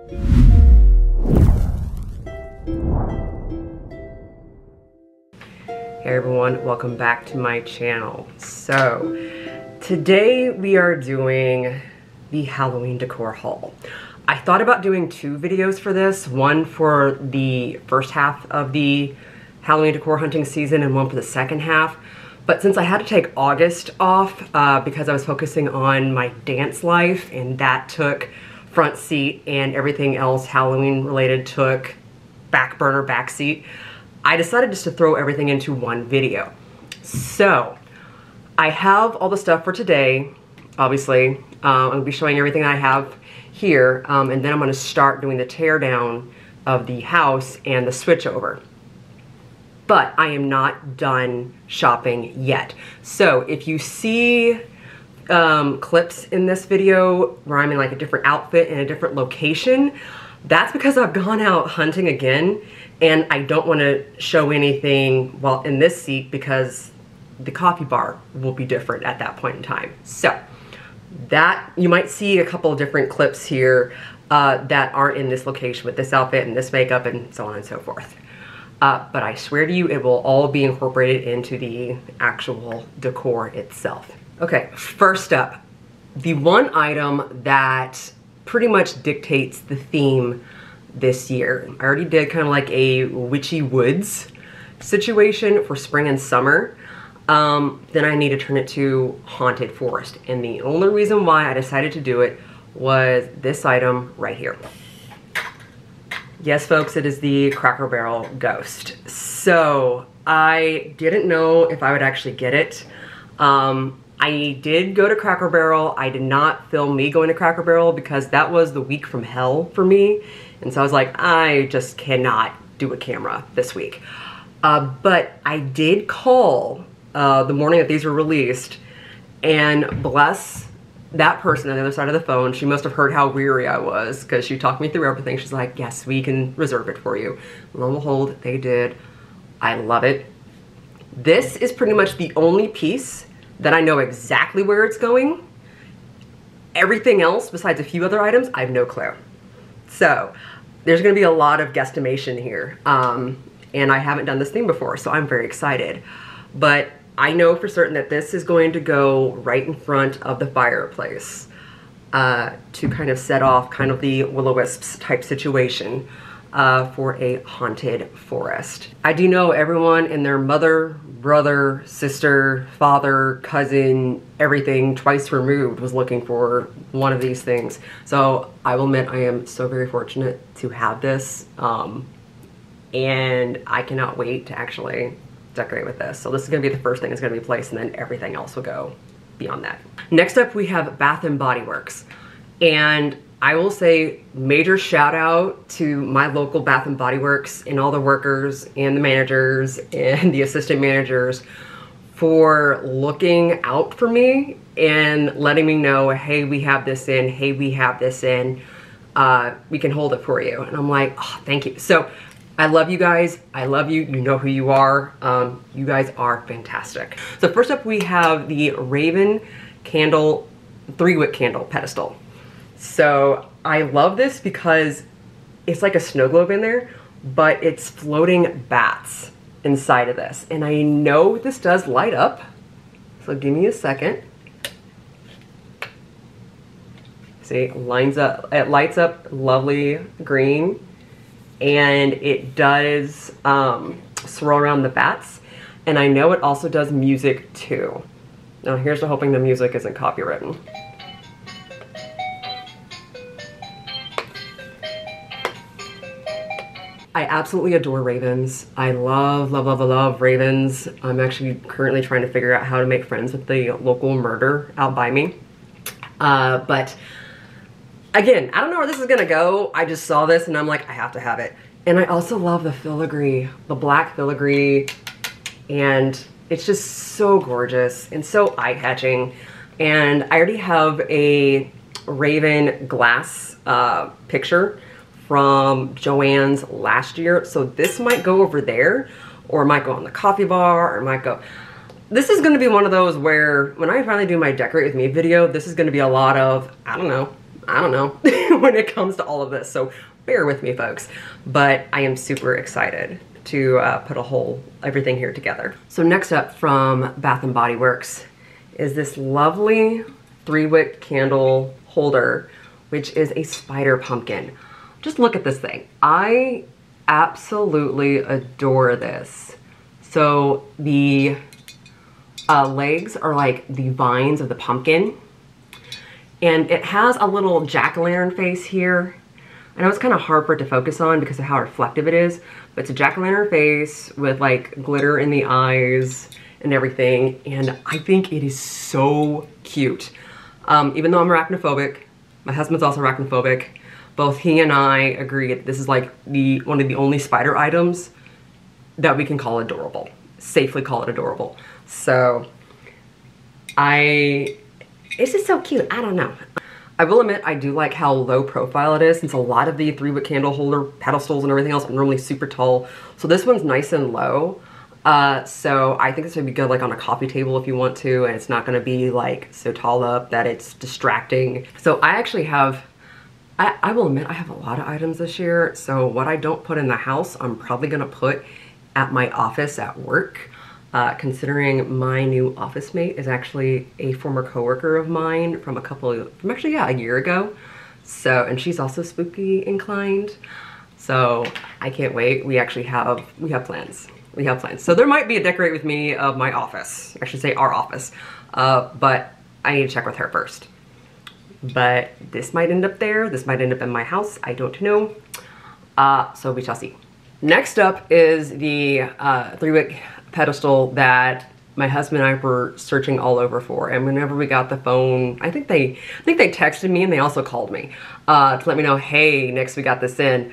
Hey everyone, welcome back to my channel. So today we are doing the Halloween decor haul. I thought about doing two videos for this, one for the first half of the Halloween decor hunting season and one for the second half. But since I had to take August off because I was focusing on my dance life, and that took front seat, and everything else Halloween related took back burner, back seat, I decided just to throw everything into one video. So I have all the stuff for today, obviously. I'm gonna be showing everything I have here, and then I'm gonna start doing the tear down of the house and the switch over. But I am not done shopping yet. So if you see clips in this video where I'm in like a different outfit in a different location, that's because I've gone out hunting again, and I don't want to show anything while in this seat because the coffee bar will be different at that point in time. So that you might see a couple of different clips here that aren't in this location with this outfit and this makeup and so on and so forth. But I swear to you, it will all be incorporated into the actual decor itself. Okay, first up, the one item that pretty much dictates the theme this year. I already did kind of like a witchy woods situation for spring and summer. Then I need to turn it to haunted forest. And the only reason why I decided to do it was this item right here. Yes, folks, it is the Cracker Barrel Ghost. So I didn't know if I would actually get it. I did go to Cracker Barrel. I did not film me going to Cracker Barrel because that was the week from hell for me. And so I was like, I just cannot do a camera this week. But I did call the morning that these were released, and bless that person on the other side of the phone. She must have heard how weary I was because she talked me through everything. She's like, yes, we can reserve it for you. Lo and behold, they did. I love it. This is pretty much the only piece that I know exactly where it's going. Everything else, besides a few other items, I have no clue. So there's gonna be a lot of guesstimation here. And I haven't done this thing before, so I'm very excited. But I know for certain that this is going to go right in front of the fireplace to kind of set off kind of the will-o-wisps type situation for a haunted forest. I do know everyone and their mother, brother, sister, father, cousin, everything twice removed was looking for one of these things. So I will admit I am so very fortunate to have this, and I cannot wait to actually decorate with this. So this is gonna be the first thing that's gonna be placed, and then everything else will go beyond that. Next up, we have Bath & Body Works. And I will say major shout out to my local Bath & Body Works and all the workers and the managers and the assistant managers for looking out for me and letting me know, hey, we have this in, hey, we have this in, we can hold it for you. And I'm like, oh, thank you. So I love you guys. I love you. You know who you are. You guys are fantastic. So first up, we have the Raven candle, 3-wick candle pedestal. So I love this because it's like a snow globe in there, but it's floating bats inside of this. And I know this does light up. So give me a second. See, it lights up lovely green. And it does swirl around the bats. And I know it also does music too. Now here's to hoping the music isn't copywritten. I absolutely adore ravens. I love, love, love, love ravens. I'm actually currently trying to figure out how to make friends with the local murder out by me. But again, I don't know where this is gonna go. I just saw this and I'm like, I have to have it. And I also love the filigree, the black filigree, and it's just so gorgeous and so eye-catching. And I already have a Raven glass picture from JOANN's last year, so this might go over there, or it might go on the coffee bar, or it might go... This is gonna be one of those where, when I finally do my Decorate With Me video, this is gonna be a lot of, I don't know, I don't know, when it comes to all of this. So bear with me, folks. But I am super excited to put everything here together. So next up from Bath & Body Works is this lovely 3-wick candle holder, which is a spider pumpkin. Just look at this thing. I absolutely adore this. So the legs are like the vines of the pumpkin, and it has a little jack-o'-lantern face here. I know it's kind of hard for it to focus on because of how reflective it is, but it's a jack-o'-lantern face with like glitter in the eyes and everything, and I think it is so cute. Even though I'm arachnophobic, my husband's also arachnophobic, both he and I agree that this is like one of the only spider items that we can call adorable, safely call it adorable. So it's just so cute. I don't know. I will admit I do like how low profile it is, since a lot of the 3-wick candle holder pedestals and everything else are normally super tall. So this one's nice and low. So I think this would be good like on a coffee table if you want to, and it's not gonna be like so tall up that it's distracting. So I actually have, I will admit I have a lot of items this year. So what I don't put in the house, I'm probably gonna put at my office at work. Considering my new office mate is actually a former coworker of mine from a year ago. So, and she's also spooky inclined. So I can't wait. We have plans. We have plans. So there might be a decorate with me of my office. I should say our office. But I need to check with her first. But this might end up there. This might end up in my house. I don't know. So we shall see. Next up is the 3-wick pedestal that my husband and I were searching all over for, and whenever we got the phone, I think they texted me, and they also called me to let me know, hey, next we got this in.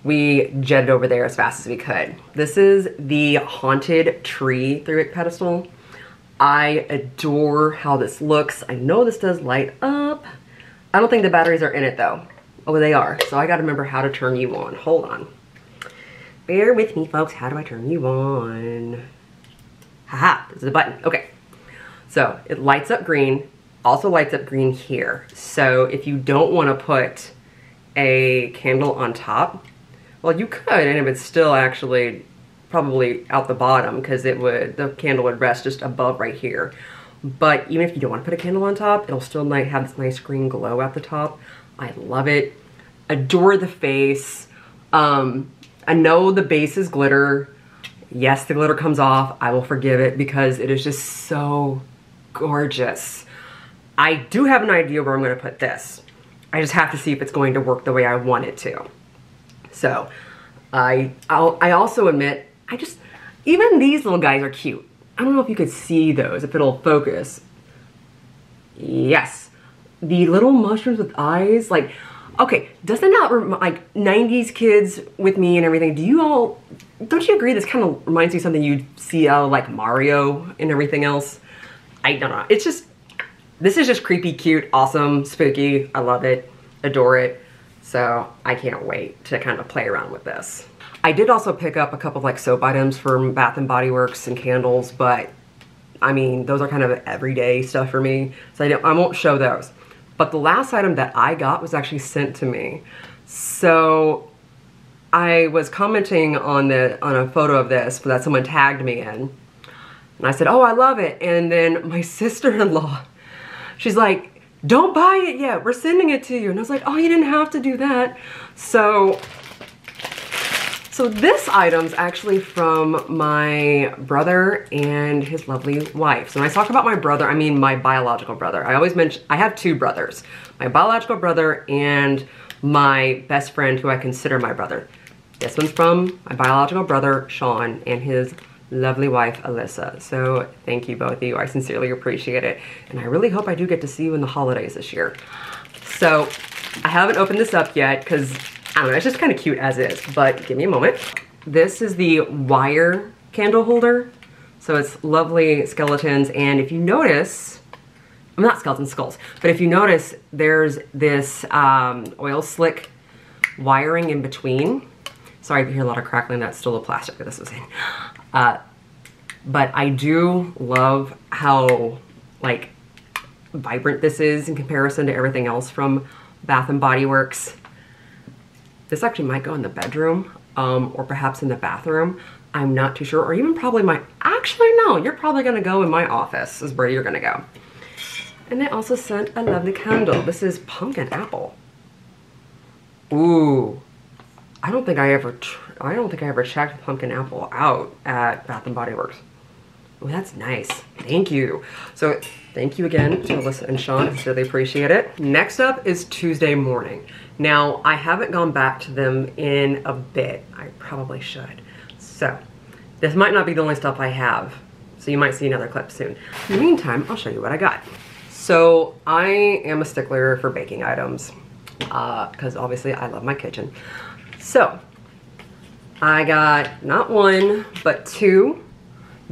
We jetted over there as fast as we could. This is the Haunted Tree 3-wick pedestal. I adore how this looks. I know this does light up. I don't think the batteries are in it though. Oh, they are. So I gotta remember how to turn you on. Hold on. Bear with me, folks. How do I turn you on? Haha, this is a button. Okay. So it lights up green, also lights up green here. So if you don't want to put a candle on top, well, you could, and it would still actually probably out the bottom, because the candle would rest just above right here. But even if you don't want to put a candle on top, it'll still have this nice green glow at the top. I love it. Adore the face. I know the base is glitter. Yes, the glitter comes off. I will forgive it because it is just so gorgeous. I do have an idea where I'm going to put this. I just have to see if it's going to work the way I want it to. So I also admit, even these little guys are cute. I don't know if you could see those, if it'll focus. Yes. The little mushrooms with eyes, like, okay, doesn't that like 90s kids with me and everything, don't you agree this kind of reminds me of something you'd see out of like Mario and everything else? I don't know. This is just creepy, cute, awesome, spooky. I love it, adore it. So I can't wait to kind of play around with this. I did also pick up a couple of like soap items from Bath & Body Works and candles, but I mean, those are kind of everyday stuff for me. So I won't show those. But the last item that I got was actually sent to me. So I was commenting on a photo of this that someone tagged me in. And I said, oh, I love it. And then my sister-in-law, she's like, don't buy it yet. We're sending it to you. And I was like, oh, you didn't have to do that. So this item's actually from my brother and his lovely wife. So when I talk about my brother, I mean my biological brother. I always mention, I have two brothers. My biological brother and my best friend, who I consider my brother. This one's from my biological brother, Sean, and his lovely wife, Alyssa. So thank you, both of you. I sincerely appreciate it. And I really hope I do get to see you in the holidays this year. So I haven't opened this up yet because, I don't know, it's just kind of cute as is, but give me a moment. This is the wire candle holder. So it's lovely skeletons. And if you notice, I'm not skeletons, skulls, but if you notice, there's this oil slick wiring in between. Sorry if you hear a lot of crackling, that's still the plastic that this was in. But I do love how like vibrant this is in comparison to everything else from Bath and Body Works. This actually might go in the bedroom, or perhaps in the bathroom. I'm not too sure, or even probably actually no, you're probably gonna go in my office is where you're gonna go. And they also sent a lovely candle. This is pumpkin apple. Ooh, I don't think I ever checked pumpkin apple out at Bath and Body Works. Oh, that's nice. Thank you. So thank you again to Alyssa and Sean. I really appreciate it. Next up is Tuesday Morning. Now, I haven't gone back to them in a bit. I probably should. So this might not be the only stuff I have. So you might see another clip soon. In the meantime, I'll show you what I got. So I am a stickler for baking items because obviously I love my kitchen. So I got not one, but two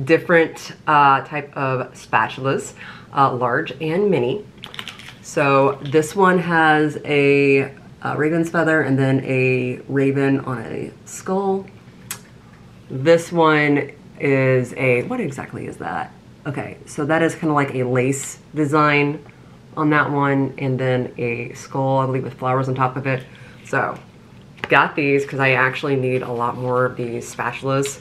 different type of spatulas, large and mini. So this one has a raven's feather and then a raven on a skull. This one is what exactly is that? Okay, so that is kind of like a lace design on that one, and then a skull, I believe, with flowers on top of it. So got these because I actually need a lot more of these spatulas.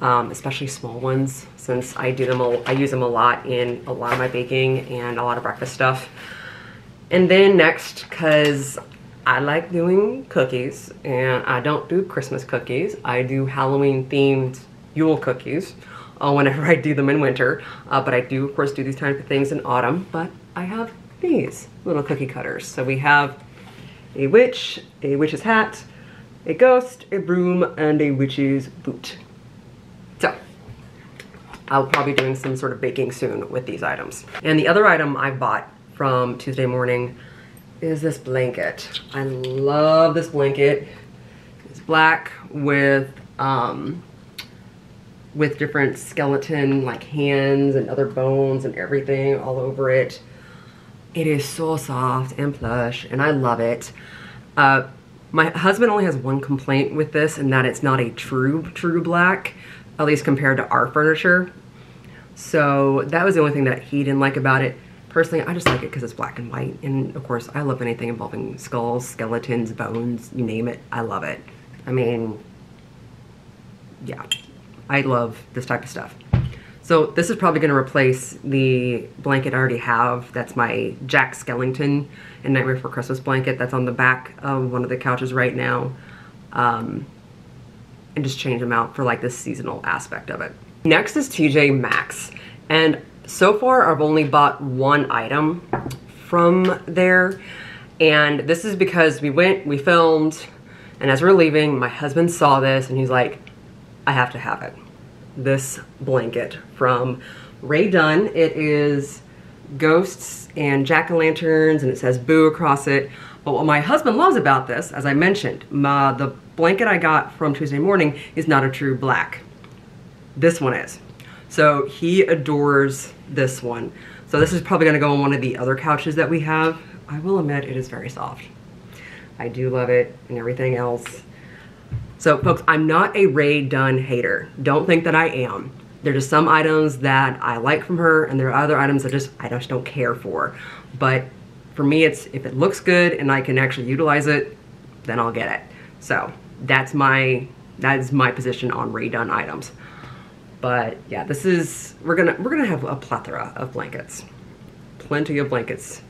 Especially small ones, since I use them a lot in a lot of my baking and a lot of breakfast stuff. And then next, because I like doing cookies, and I don't do Christmas cookies, I do Halloween themed Yule cookies whenever I do them in winter. But I do, of course, do these type of things in autumn, but I have these little cookie cutters. So we have a witch, a witch's hat, a ghost, a broom, and a witch's boot. So I'll probably be doing some sort of baking soon with these items. And the other item I bought from Tuesday Morning is this blanket. I love this blanket. It's black with different skeleton like hands and other bones and everything all over it. It is so soft and plush and I love it. My husband only has one complaint with this, and that it's not a true black, at least compared to our furniture. So that was the only thing that he didn't like about it. Personally, I just like it because it's black and white. And of course, I love anything involving skulls, skeletons, bones, you name it. I love it. I mean, yeah, I love this type of stuff. So this is probably going to replace the blanket I already have. That's my Jack Skellington and Nightmare Before Christmas blanket that's on the back of one of the couches right now. And just change them out for like this seasonal aspect of it. Next is TJ Maxx. And so far I've only bought one item from there. And this is because we filmed, and as we're leaving, my husband saw this and he's like, I have to have it. This blanket from Ray Dunn. It is ghosts and jack-o'-lanterns, and it says boo across it. But what my husband loves about this, as I mentioned, the blanket I got from Tuesday Morning is not a true black. This one is. So he adores this one. So this is probably gonna go on one of the other couches that we have. I will admit it is very soft. I do love it and everything else. So folks, I'm not a Ray Dunn hater. Don't think that I am. There are just some items that I like from her, and there are other items that I just don't care for. But for me, it's if it looks good and I can actually utilize it, then I'll get it. So that is my position on Ray Dunn items. But yeah, we're gonna have a plethora of blankets, plenty of blankets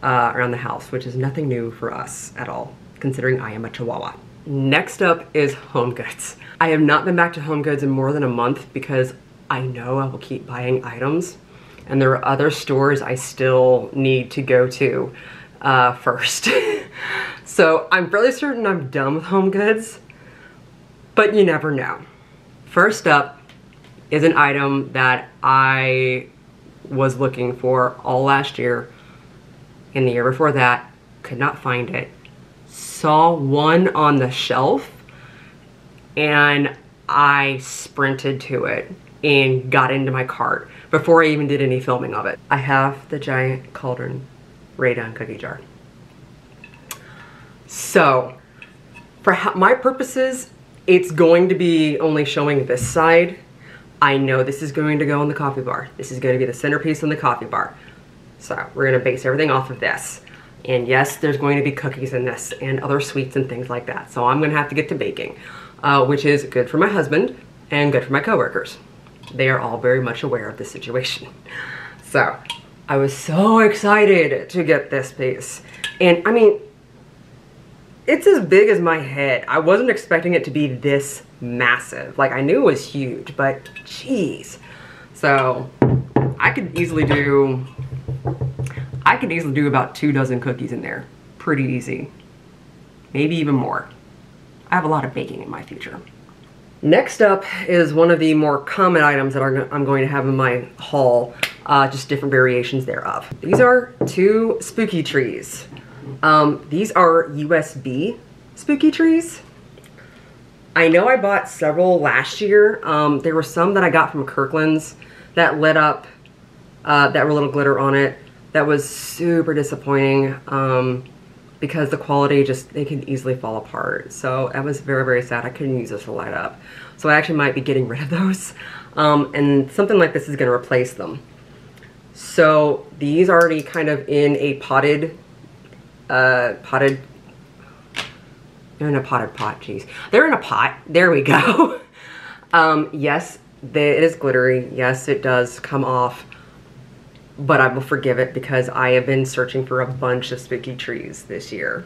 around the house, which is nothing new for us at all, considering I am a Chihuahua. Next up is Homegoods. I have not been back to Homegoods in more than a month because I know I will keep buying items, and there are other stores I still need to go to first. So I'm fairly certain I'm done with Homegoods, but you never know. First up is an item that I was looking for all last year and the year before that, could not find it. Saw one on the shelf and I sprinted to it and got into my cart before I even did any filming of it. I have the giant cauldron Ray Dunn cookie jar. So for my purposes, it's going to be only showing this side. I know this is going to go in the coffee bar. This is going to be the centerpiece in the coffee bar. So we're gonna base everything off of this. And yes, there's going to be cookies in this and other sweets and things like that. So I'm gonna have to get to baking, which is good for my husband and good for my coworkers. They are all very much aware of the situation. So I was so excited to get this piece. And I mean, it's as big as my head. I wasn't expecting it to be this massive. Like, I knew it was huge, but geez. So I could easily do about 24 cookies in there. Pretty easy. Maybe even more. I have a lot of baking in my future. Next up is one of the more common items that I'm going to have in my haul, just different variations thereof. These are 2 spooky trees. These are USB spooky trees. I know I bought several last year. There were some that I got from Kirkland's that lit up, that were a little glitter on it. That was super disappointing because the quality they can easily fall apart. So that was very, very sad. I couldn't use this to light up. So I actually might be getting rid of those. And something like this is gonna replace them. So these are already kind of in a they're in a potted pot, geez. They're in a pot, there we go. Yes, it is glittery. Yes, it does come off, but I will forgive it because I have been searching for a bunch of spooky trees this year.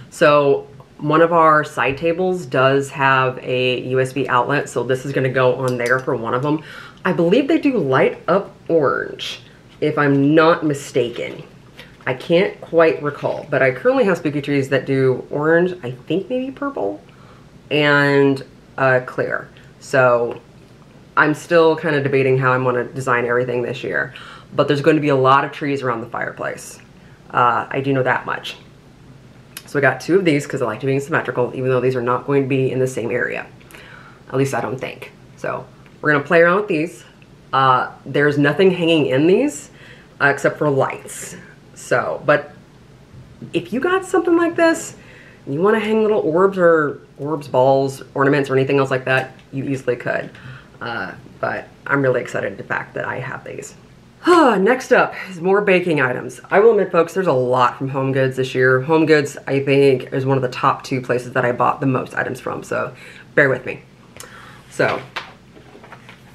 So one of our side tables does have a USB outlet, so this is gonna go on there for one of them. I believe they do light up orange, if I'm not mistaken. I can't quite recall, but I currently have spooky trees that do orange, I think maybe purple, and clear. So I'm still kind of debating how I'm gonna design everything this year, but there's going to be a lot of trees around the fireplace. I do know that much. So I got 2 of these because I like to be symmetrical, even though these are not going to be in the same area. At least I don't think. So we're gonna play around with these. There's nothing hanging in these except for lights. So, but if you got something like this, and you want to hang little orbs, balls, ornaments, or anything else like that, you easily could. But I'm really excited the fact that I have these. Next up is more baking items. I will admit, folks, there's a lot from Homegoods this year. Homegoods, I think, is one of the top 2 places that I bought the most items from, so bear with me. So,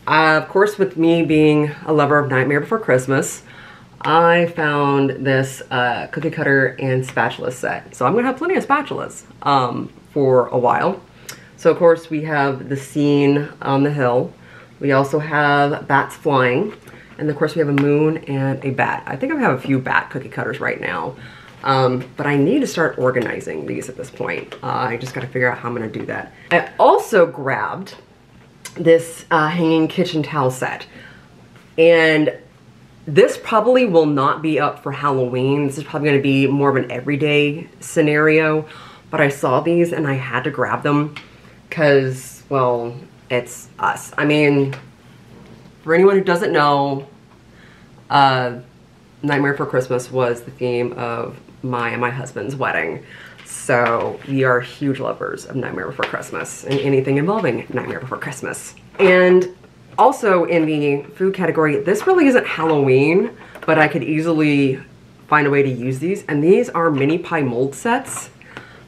of course, with me being a lover of Nightmare Before Christmas, I found this cookie cutter and spatula set. So I'm gonna have plenty of spatulas for a while. So of course we have the scene on the hill. We also have bats flying. And of course we have a moon and a bat. I think I have a few bat cookie cutters right now. But I need to start organizing these at this point. I just gotta figure out how I'm gonna do that. I also grabbed this hanging kitchen towel set. And this probably will not be up for Halloween. This is probably gonna be more of an everyday scenario. But I saw these and I had to grab them because, well, it's us. I mean, for anyone who doesn't know, Nightmare Before Christmas was the theme of my and my husband's wedding. So we are huge lovers of Nightmare Before Christmas and anything involving Nightmare Before Christmas. And also in the food category, this really isn't Halloween, but I could easily find a way to use these. And these are mini pie mold sets.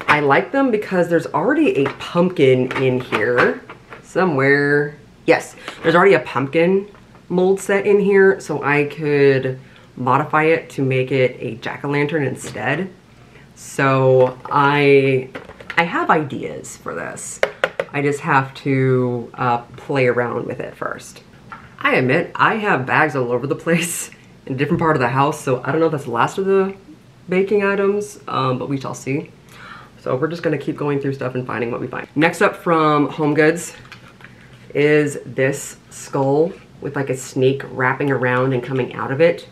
I like them because there's already a pumpkin in here somewhere. Yes, there's already a pumpkin mold set in here, so I could modify it to make it a jack-o'-lantern instead. So I have ideas for this. I just have to play around with it first. I admit, I have bags all over the place in a different part of the house, so I don't know if that's the last of the baking items, but we shall see. So we're just gonna keep going through stuff and finding what we find. Next up from Homegoods is this skull with like a snake wrapping around and coming out of it.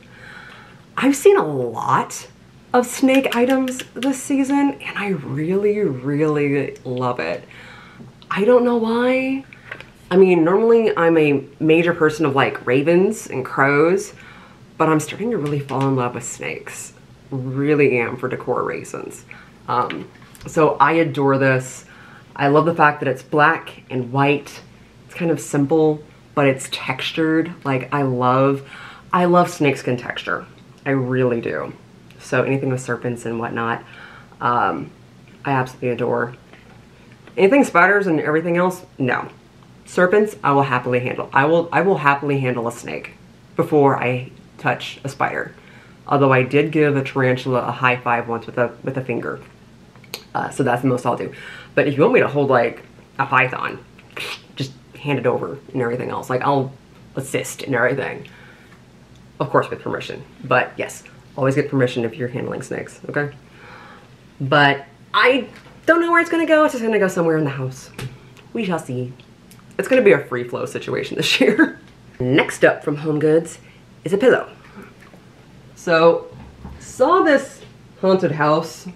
I've seen a lot of snake items this season and I really, really love it. I don't know why. I mean, normally I'm a major person of like ravens and crows, but I'm starting to really fall in love with snakes. Really am for decor reasons. So I adore this. I love the fact that it's black and white. It's kind of simple, but it's textured. Like I love snakeskin texture. I really do. So anything with serpents and whatnot, I absolutely adore. Anything spiders and everything else, no. Serpents, I will happily handle. I will happily handle a snake before I touch a spider. Although I did give a tarantula a high five once with a finger. So that's the most I'll do. But if you want me to hold like a python, just hand it over and everything else. Like I'll assist and everything. Of course with permission. But yes, always get permission if you're handling snakes, okay? But I don't know where it's gonna go. It's just gonna go somewhere in the house. We shall see. It's gonna be a free flow situation this year. Next up from Homegoods is a pillow. So, saw this haunted house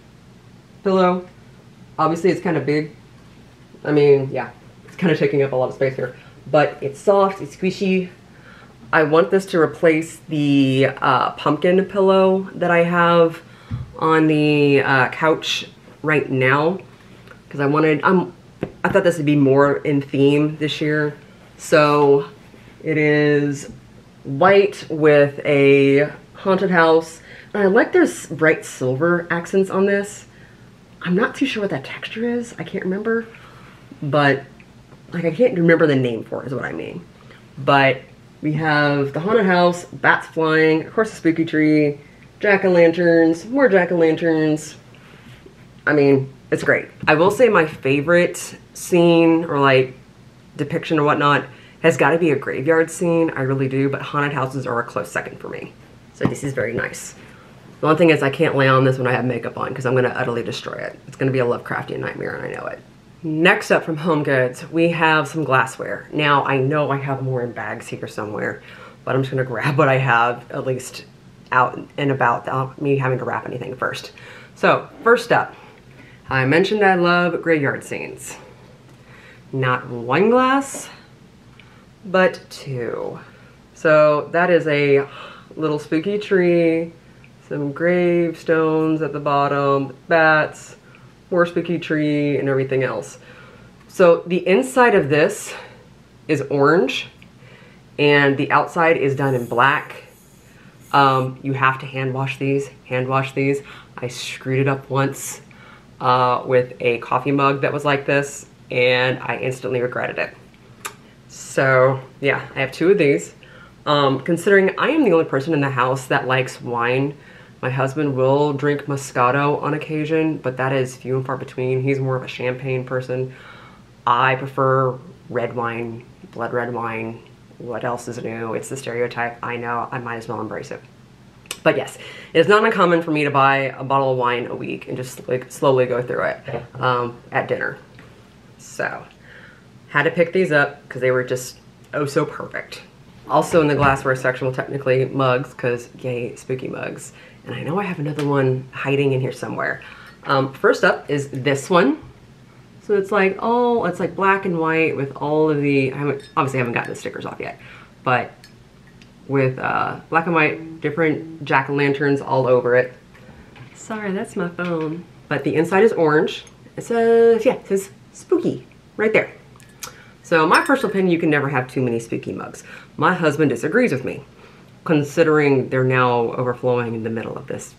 pillow. Obviously it's kind of big. I mean, yeah, it's kind of taking up a lot of space here. But it's soft, it's squishy. I want this to replace the pumpkin pillow that I have on the couch right now. Because I thought this would be more in theme this year. So it is white with a haunted house. And I like there's bright silver accents on this. I'm not too sure what that texture is. I can't remember. But like I can't remember the name for it is what I mean. But we have the haunted house, bats flying, of course a spooky tree, jack-o'-lanterns, more jack-o'-lanterns. I mean, it's great. I will say my favorite scene or like depiction or whatnot has got to be a graveyard scene. I really do, but haunted houses are a close second for me. So this is very nice. The one thing is I can't lay on this when I have makeup on because I'm going to utterly destroy it. It's going to be a Lovecraftian nightmare and I know it. Next up from HomeGoods, we have some glassware. Now I know I have more in bags here somewhere, but I'm just going to grab what I have at least out and about without me having to wrap anything first. So first up, I mentioned I love graveyard scenes. Not one glass, but two. So that is a little spooky tree, some gravestones at the bottom, bats, more spooky tree, and everything else. So the inside of this is orange, and the outside is done in black. You have to hand wash these. I screwed it up once with a coffee mug that was like this, and I instantly regretted it. So yeah, I have two of these. Considering I am the only person in the house that likes wine, my husband will drink Moscato on occasion, but that is few and far between. He's more of a champagne person. I prefer red wine, blood red wine. What else is new? It's the stereotype. I know, I might as well embrace it. But yes, it is not uncommon for me to buy a bottle of wine a week and just like slowly go through it at dinner. So, had to pick these up because they were just oh so perfect. Also in the glassware section, well technically mugs, because yay, spooky mugs. And I know I have another one hiding in here somewhere. First up is this one. So it's like, oh, it's like black and white with all of the, obviously I haven't gotten the stickers off yet, but with black and white, different jack-o'-lanterns all over it. Sorry, that's my phone. But the inside is orange. It says, yeah, it says spooky right there. So my personal opinion, you can never have too many spooky mugs. My husband disagrees with me, considering they're now overflowing in the middle of this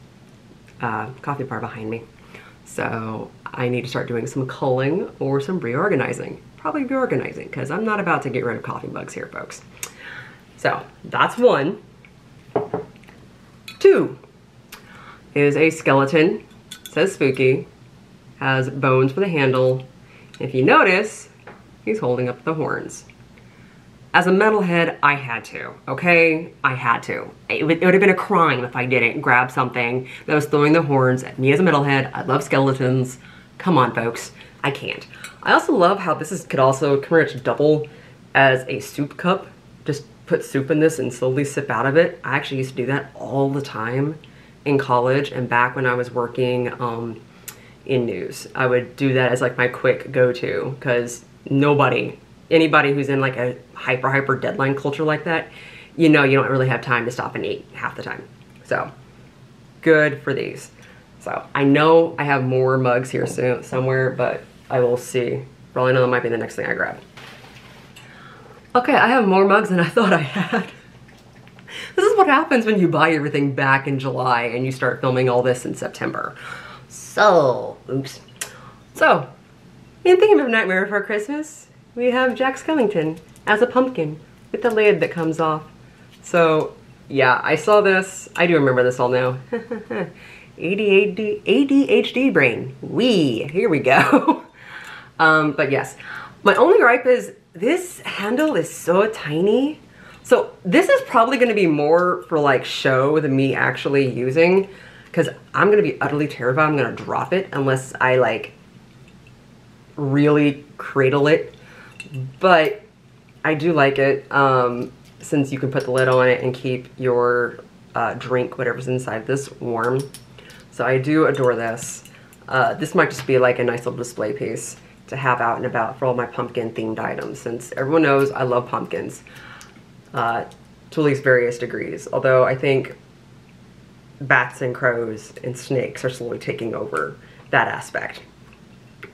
coffee bar behind me. So I need to start doing some culling or some reorganizing. Probably reorganizing, because I'm not about to get rid of coffee mugs here, folks. So that's one. Two is a skeleton. It says spooky. Has bones for the handle. If you notice, he's holding up the horns. As a metalhead, I had to, okay? I had to. It would have been a crime if I didn't grab something that was throwing the horns at me as a metalhead. I love skeletons. Come on, folks. I can't. I also love how this could also pretty much double as a soup cup. Just put soup in this and slowly sip out of it. I actually used to do that all the time in college and back when I was working in news. I would do that as like my quick go-to because anybody who's in like a hyper deadline culture like that, you know you don't really have time to stop and eat half the time. So good for these. So I know I have more mugs here soon somewhere, but I will see. For all I know, that might be the next thing I grab. Okay, I have more mugs than I thought I had. This is what happens when you buy everything back in July and you start filming all this in September. So, oops. So, in theme of Nightmare Before Christmas, we have Jack Skellington as a pumpkin with the lid that comes off. So, yeah, I saw this. I do remember this all now. ADHD brain. Here we go. But yes, my only gripe is this handle is so tiny. So this is probably going to be more for like show than me actually using, because I'm going to be utterly terrified I'm going to drop it unless I like really cradle it. But I do like it since you can put the lid on it and keep your drink, whatever's inside this, warm. So I do adore this. This might just be like a nice little display piece to have out and about for all my pumpkin themed items, since everyone knows I love pumpkins to at least various degrees. Although I think bats and crows and snakes are slowly taking over that aspect.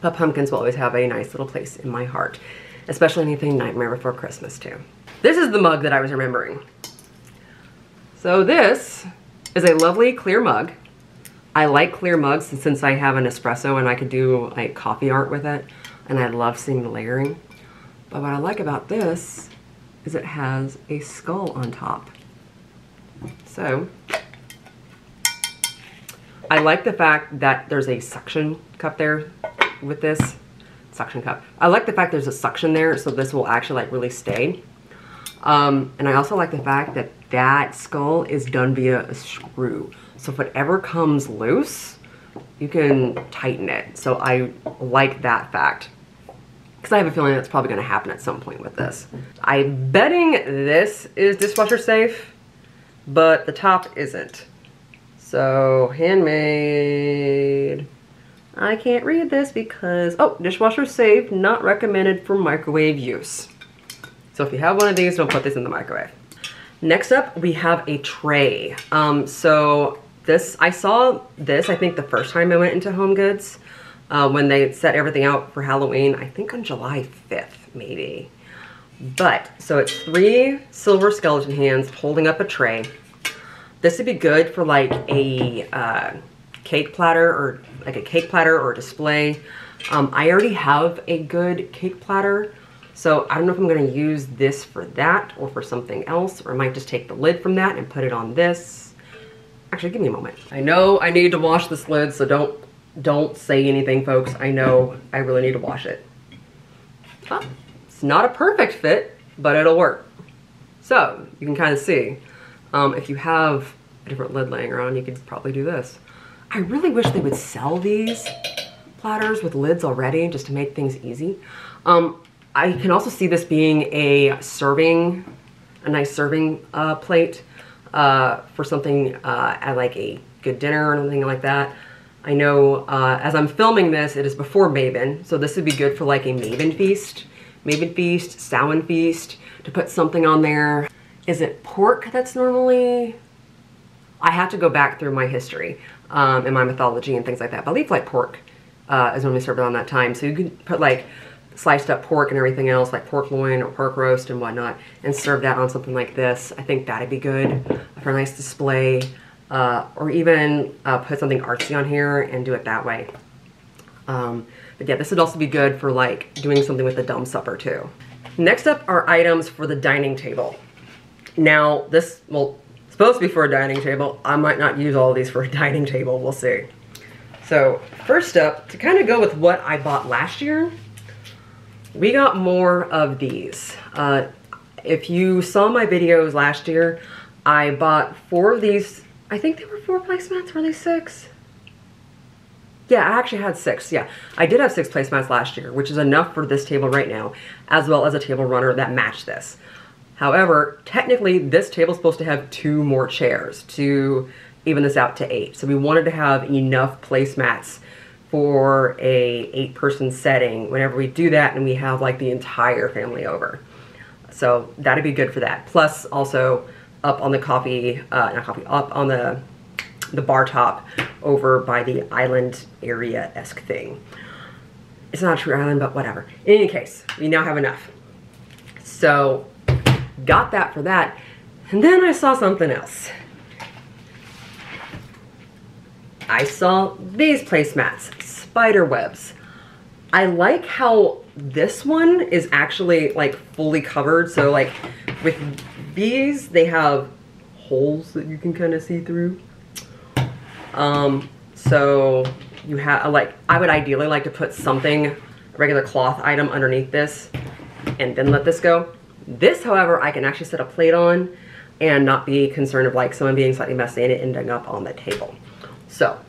But pumpkins will always have a nice little place in my heart, especially anything Nightmare Before Christmas too. This is the mug that I was remembering. So this is a lovely clear mug. I like clear mugs since I have an espresso and I could do like coffee art with it, and I love seeing the layering. But what I like about this is it has a skull on top. So I like the fact that there's a suction cup there with this suction cup. I like the fact there's a suction there, so this will actually like really stay. And I also like the fact that that skull is done via a screw. So if whatever comes loose, you can tighten it. So I like that fact, because I have a feeling that's probably going to happen at some point with this. I'm betting this is dishwasher safe, but the top isn't. So handmade. I can't read this because, oh, dishwasher safe, not recommended for microwave use. So if you have one of these, don't put this in the microwave. Next up, we have a tray. So this, I saw this, I think the first time I went into Homegoods, when they set everything out for Halloween, I think on July 5th, maybe. But, so it's 3 silver skeleton hands holding up a tray. This would be good for like a cake platter or a display. I already have a good cake platter, so I don't know if I'm going to use this for that or for something else, or I might just take the lid from that and put it on this. Actually, give me a moment. I know I need to wash this lid, so don't say anything, folks. I know I really need to wash it. Huh. It's not a perfect fit, but it'll work. So you can kind of see, if you have a different lid laying around, you could probably do this. I really wish they would sell these platters with lids already, just to make things easy. I can also see this being a nice serving plate for something at like a good dinner or anything like that. I know as I'm filming this, it is before Maven, so this would be good for like a Maven feast, Samhain feast, to put something on there. Is it pork that's normally? I have to go back through my history and my mythology and things like that. But I believe like pork is normally served around that time. So you can put like sliced up pork and everything else, like pork loin or pork roast and whatnot, and serve that on something like this. I think that'd be good for a nice display, or even put something artsy on here and do it that way. But yeah, this would also be good for like doing something with a dumb supper too. Next up are items for the dining table. Now this, well, supposed to be for a dining table. I might not use all of these for a dining table, we'll see. So first up, to kind of go with what I bought last year, we got more of these. If you saw my videos last year, I bought 4 of these. I think they were 4 placemats, were they 6? Yeah, I actually had 6, yeah. I did have 6 placemats last year, which is enough for this table right now, as well as a table runner that matched this. However, technically this table is supposed to have 2 more chairs to even this out to 8. So we wanted to have enough placemats for a 8-person setting whenever we do that and we have like the entire family over. So that'd be good for that. Plus also up on the up on the bar top over by the island area-esque thing. It's not a true island, but whatever. In any case, we now have enough. So got that for that. And then I saw something else. I saw these placemats, spider webs. I like how this one is actually like fully covered. So like with these, they have holes that you can kind of see through. So you have like, I would ideally like to put something, a regular cloth item underneath this and then let this go. This, however, I can actually set a plate on and not be concerned of like someone being slightly messy and it ending up on the table. So,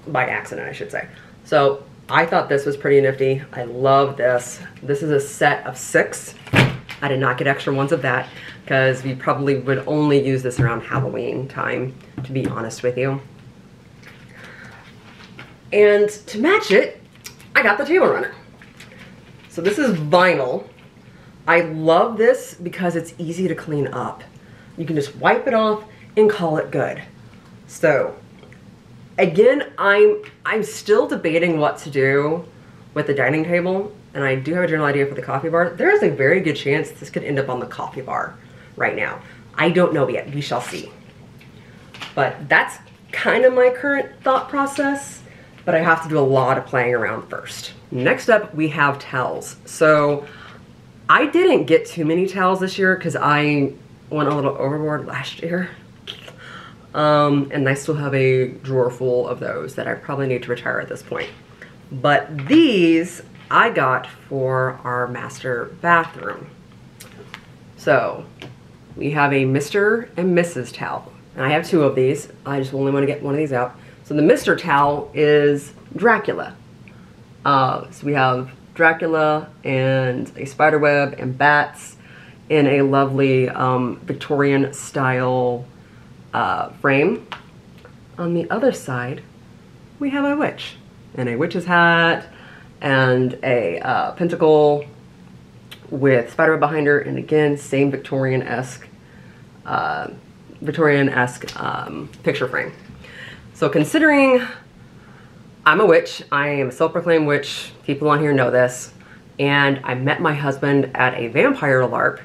by accident, I should say. So, I thought this was pretty nifty. I love this. This is a set of 6. I did not get extra ones of that because we probably would only use this around Halloween time, to be honest with you. And to match it, I got the table runner. So this is vinyl. I love this because it's easy to clean up. You can just wipe it off and call it good. So again, I'm still debating what to do with the dining table, and I do have a general idea for the coffee bar. There is a very good chance this could end up on the coffee bar right now. I don't know yet, we shall see. But that's kind of my current thought process, but I have to do a lot of playing around first. Next up, we have towels. So I didn't get too many towels this year because I went a little overboard last year. And I still have a drawer full of those that I probably need to retire at this point. But these I got for our master bathroom. So we have a Mr. and Mrs. towel. And I have 2 of these. I just only want to get one of these out. So the Mr. towel is Dracula. So we have Dracula and a spider web and bats in a lovely Victorian style frame. On the other side, we have a witch in a witch's hat and a pentacle with spiderweb behind her, and again, same Victorian-esque picture frame. So considering I'm a witch, I am a self-proclaimed witch, people on here know this, and I met my husband at a vampire LARP,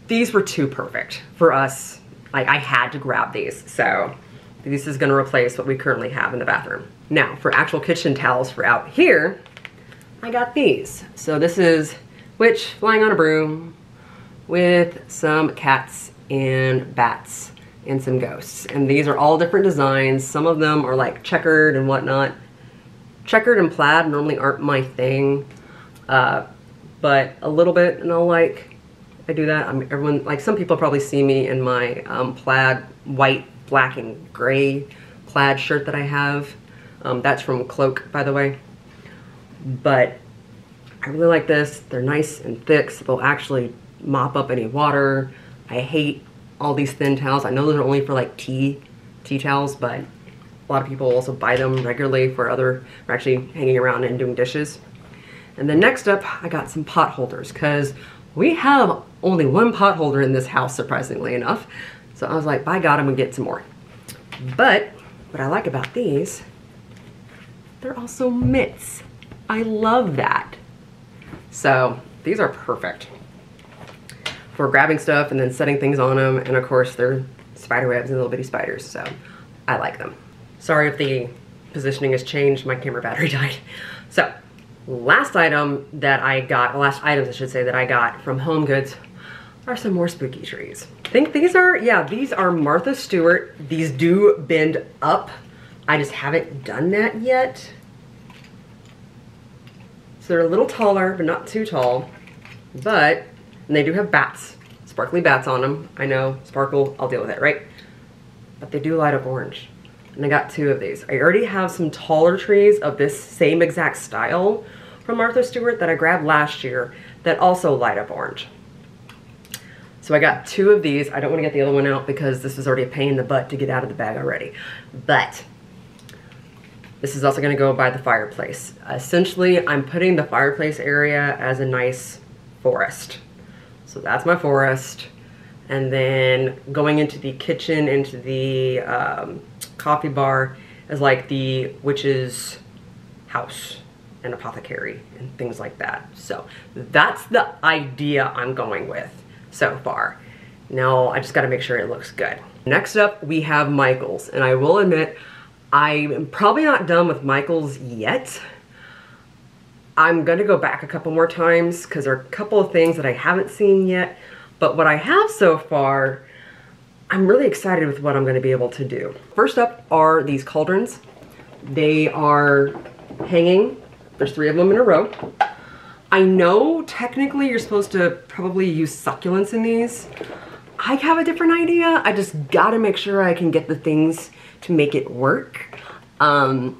these were too perfect for us. Like, I had to grab these, so this is gonna replace what we currently have in the bathroom. Now, for actual kitchen towels for out here, I got these. So this is witch flying on a broom with some cats and bats and some ghosts. And these are all different designs. Some of them are like checkered and whatnot. Checkered and plaid normally aren't my thing, but a little bit, and I'll like, I do that. Everyone, like some people probably see me in my plaid, white, black, and gray plaid shirt that I have. That's from Cloak, by the way. But I really like this. They're nice and thick, so they'll actually mop up any water. I hate all these thin towels. I know those are only for like tea towels, but a lot of people also buy them regularly for actually hanging around and doing dishes. And then next up, I got some pot holders, because we have only one pot holder in this house, surprisingly enough. So I was like, by God, I'm gonna get some more. But what I like about these, they're also mitts. I love that. So these are perfect for grabbing stuff and then setting things on them. And of course, they're spider webs and little bitty spiders, so I like them. Sorry if the positioning has changed, my camera battery died. So last items I should say, that I got from Homegoods are some more spooky trees. I think these are, yeah, these are Martha Stewart. These do bend up. I just haven't done that yet. So they're a little taller, but not too tall. And they do have bats, sparkly bats on them. I know, sparkle, I'll deal with it, right? But they do light up orange. And I got 2 of these. I already have some taller trees of this same exact style from Martha Stewart that I grabbed last year that also light up orange. So I got 2 of these. I don't want to get the other one out because this was already a pain in the butt to get out of the bag already. But this is also going to go by the fireplace. Essentially, I'm putting the fireplace area as a nice forest. So that's my forest. And then going into the kitchen, into the coffee bar, is like the witch's house and apothecary and things like that. So that's the idea I'm going with so far. Now I just gotta make sure it looks good. Next up, we have Michaels, and I will admit, I'm probably not done with Michaels yet. I'm gonna go back a couple more times because there are a couple of things that I haven't seen yet, but what I have so far, I'm really excited with what I'm gonna be able to do. First up are these cauldrons. They are hanging, there's 3 of them in a row. I know technically you're supposed to probably use succulents in these. I have a different idea. I just gotta make sure I can get the things to make it work. I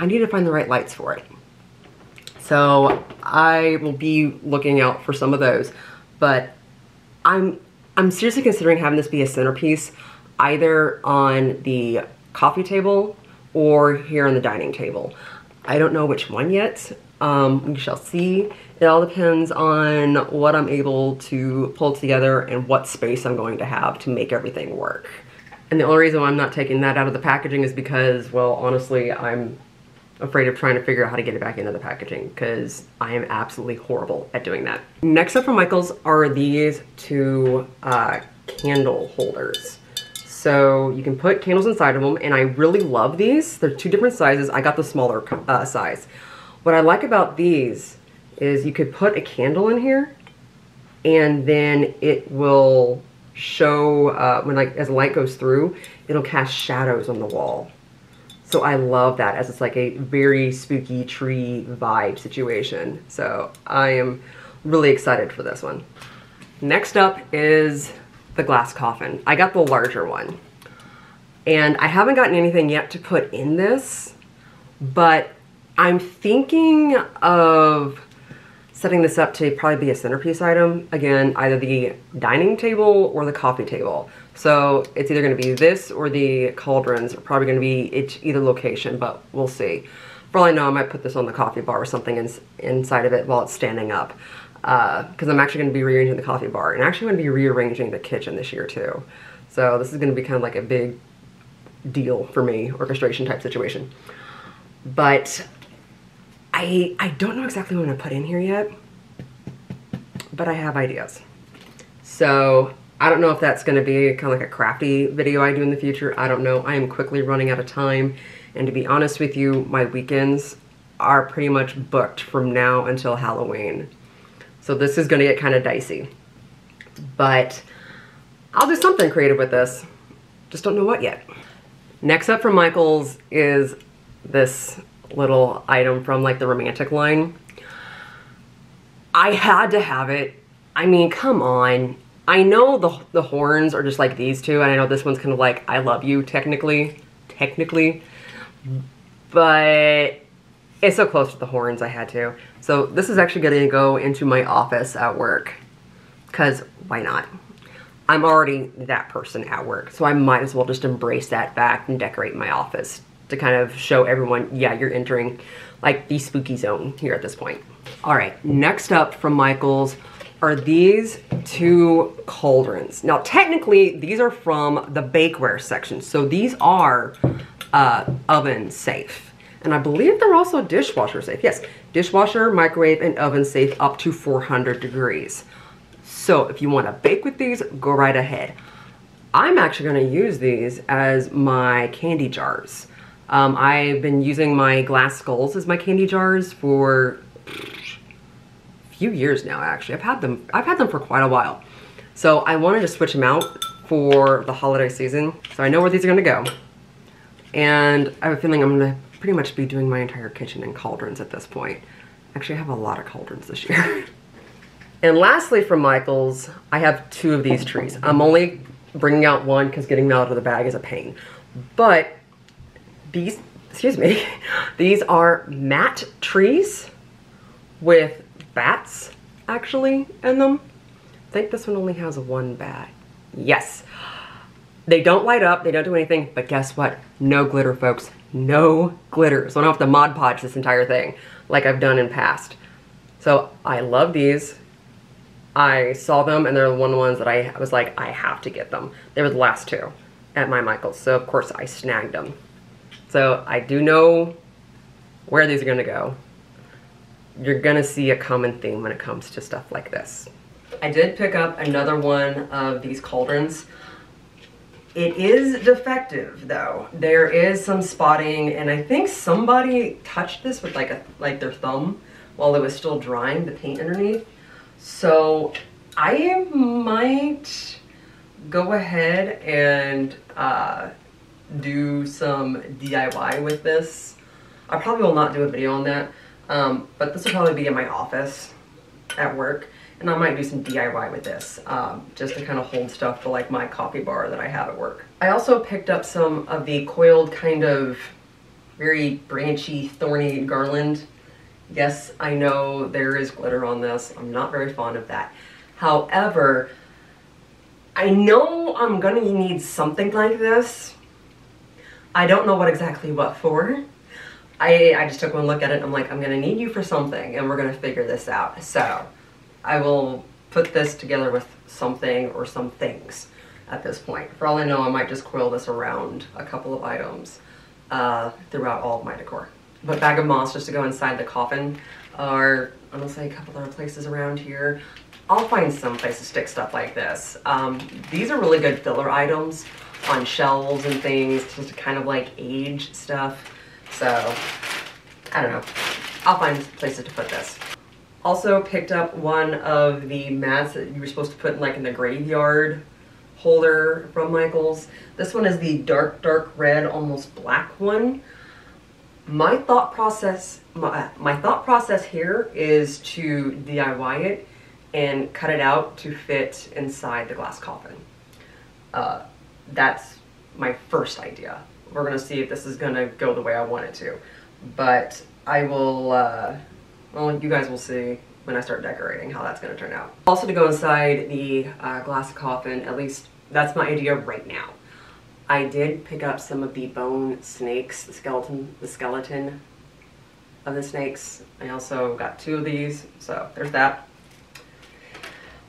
need to find the right lights for it. So I will be looking out for some of those, but I'm seriously considering having this be a centerpiece either on the coffee table or here on the dining table. I don't know which one yet. We shall see. It all depends on what I'm able to pull together and what space I'm going to have to make everything work. And the only reason why I'm not taking that out of the packaging is because, well, honestly, I'm afraid of trying to figure out how to get it back into the packaging because I am absolutely horrible at doing that. Next up from Michaels are these 2 candle holders. So you can put candles inside of them, and I really love these. They're 2 different sizes. I got the smaller size. What I like about these is you could put a candle in here, and then it will show, when as the light goes through, it'll cast shadows on the wall. So I love that, as it's like a very spooky tree vibe situation. So I am really excited for this one. Next up is the glass coffin. I got the larger one. And I haven't gotten anything yet to put in this, but I'm thinking of setting this up to probably be a centerpiece item. Again, either the dining table or the coffee table. So it's either gonna be this or the cauldrons are probably gonna be at either location, but we'll see. For all I know, I might put this on the coffee bar or something inside of it while it's standing up. Because I'm actually gonna be rearranging the coffee bar, and actually gonna be rearranging the kitchen this year too. So this is gonna be kind of like a big deal for me, orchestration type situation. But I don't know exactly what I'm gonna put in here yet, but I have ideas. So I don't know if that's gonna be kind of like a crafty video I do in the future. I don't know. I am quickly running out of time. And to be honest with you, my weekends are pretty much booked from now until Halloween. So this is gonna get kind of dicey. But I'll do something creative with this. Just don't know what yet. Next up from Michaels is this little item from like the romantic line. I had to have it. I mean, come on. I know the horns are just like these 2, and I know this one's kind of like I love you technically, but it's so close to the horns I had to. So this is actually gonna go into my office at work, because why not? I'm already that person at work, so I might as well just embrace that fact and decorate my office to kind of show everyone, yeah, you're entering like the spooky zone here at this point. All right, next up from Michaels are these 2 cauldrons. Now, technically, these are from the bakeware section, so these are oven safe. And I believe they're also dishwasher safe. Yes, dishwasher, microwave, and oven safe up to 400 degrees. So if you want to bake with these, go right ahead. I'm actually going to use these as my candy jars. I've been using my glass skulls as my candy jars for a few years now, actually. I've had them for quite a while. So I wanted to switch them out for the holiday season. So I know where these are going to go. And I have a feeling I'm going to pretty much be doing my entire kitchen in cauldrons at this point. Actually, I have a lot of cauldrons this year. And lastly from Michaels, I have 2 of these trees. I'm only bringing out one because getting them out of the bag is a pain. But these, excuse me, these are matte trees with bats actually in them. I think this one only has 1 bat. Yes. They don't light up, they don't do anything, but guess what? No glitter, folks. No glitter. So I don't have to Mod Podge this entire thing like I've done in past. So I love these. I saw them and they're one of the ones that I was like, I have to get them. They were the last 2 at my Michaels. So of course I snagged them. So I do know where these are gonna go. You're gonna see a common theme when it comes to stuff like this. I did pick up another one of these cauldrons. It is defective though. There is some spotting, and I think somebody touched this with like their thumb while it was still drying, the paint underneath. So I might go ahead and do some DIY with this. I probably will not do a video on that, but this will probably be in my office at work, and I might do some DIY with this, just to kind of hold stuff for like my coffee bar that I have at work. I also picked up some of the coiled kind of very branchy, thorny garland. Yes, I know there is glitter on this. I'm not very fond of that. However, I know I'm gonna need something like this. I don't know exactly what for. I just took one look at it and I'm like, I'm gonna need you for something and we're gonna figure this out. So I will put this together with something or some things at this point. For all I know, I might just coil this around a couple of items throughout all of my decor. But bag of moss just to go inside the coffin, or I'm gonna say a couple other places around here. I'll find some place to stick stuff like this. These are really good filler items on shelves and things, just to kind of like age stuff. So, I don't know. I'll find places to put this. Also picked up one of the mats that you were supposed to put in like in the graveyard holder from Michaels. This one is the dark red, almost black one. My thought process here is to DIY it and cut it out to fit inside the glass coffin. That's my first idea. We're gonna see if this is gonna go the way I want it to. But I will, well, you guys will see when I start decorating how that's gonna turn out. Also to go inside the glass coffin, at least that's my idea right now. I did pick up some of the bone snakes, the skeleton of the snakes. I also got 2 of these, so there's that.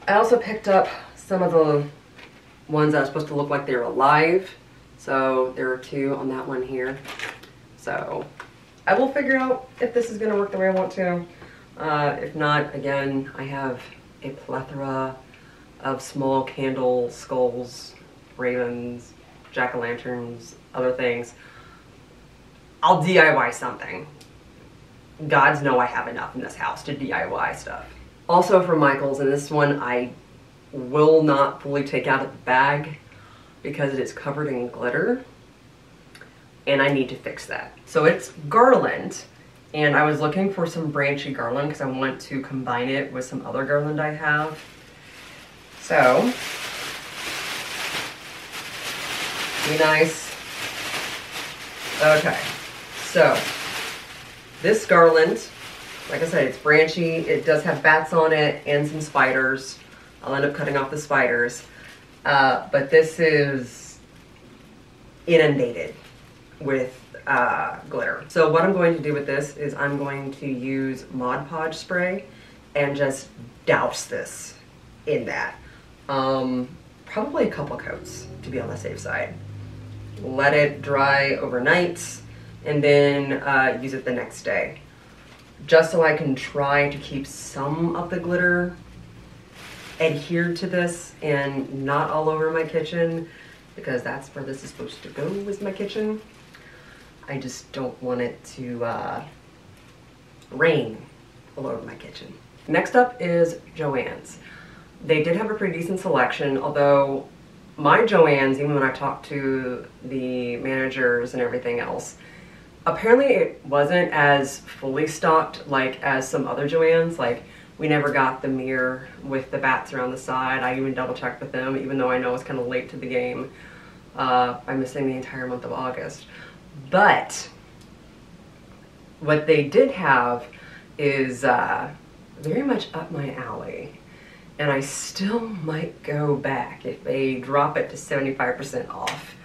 I also picked up some of the ones that are supposed to look like they're alive. So there are 2 on that one here. So I will figure out if this is gonna work the way I want to. If not, again, I have a plethora of small candle skulls, ravens, jack-o'-lanterns, other things. I'll DIY something. Gods know I have enough in this house to DIY stuff. Also from Michaels, and this one I will not fully take out of the bag because it is covered in glitter and I need to fix that. So it's garland, and I was looking for some branchy garland because I want to combine it with some other garland I have. So, be nice. Okay, so this garland, like I said, it's branchy. It does have bats on it and some spiders. I'll end up cutting off the spiders. But this is inundated with glitter. So what I'm going to do with this is I'm going to use Mod Podge spray and just douse this in that. Probably a couple coats to be on the safe side. Let it dry overnight and then use it the next day. Just so I can try to keep some of the glitter adhered to this and not all over my kitchen, because that's where this is supposed to go, is my kitchen. I just don't want it to rain all over my kitchen. Next up is JOANN's. They did have a pretty decent selection, although my JOANN's, even when I talked to the managers and everything else, apparently it wasn't as fully stocked like as some other JOANN's. Like, we never got the mirror with the bats around the side. I even double checked with them, even though I know it's kind of late to the game. I'm missing the entire month of August. But what they did have is very much up my alley. And I still might go back if they drop it to 75% off.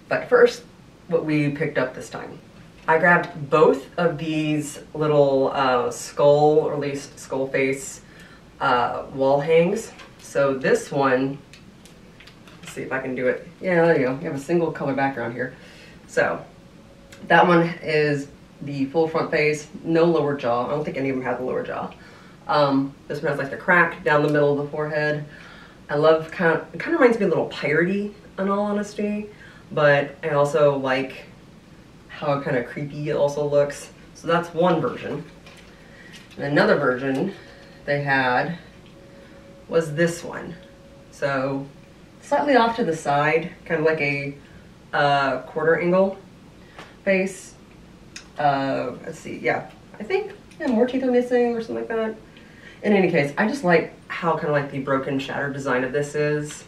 But first, what we picked up this time. I grabbed both of these little skull, or at least skull face wall hangs. So this one, let's see if I can do it. Yeah, there you go. You have a single color background here. So that one is the full front face, no lower jaw. I don't think any of them have the lower jaw. This one has like a crack down the middle of the forehead. I love, it kind of reminds me a little piratey in all honesty, but I also like how kind of creepy it also looks. So that's one version. And another version they had was this one. So slightly off to the side, kind of like a quarter angle face. Let's see, yeah, I think more teeth are missing or something like that. In any case, I just like how kind of like the broken, shattered design of this is.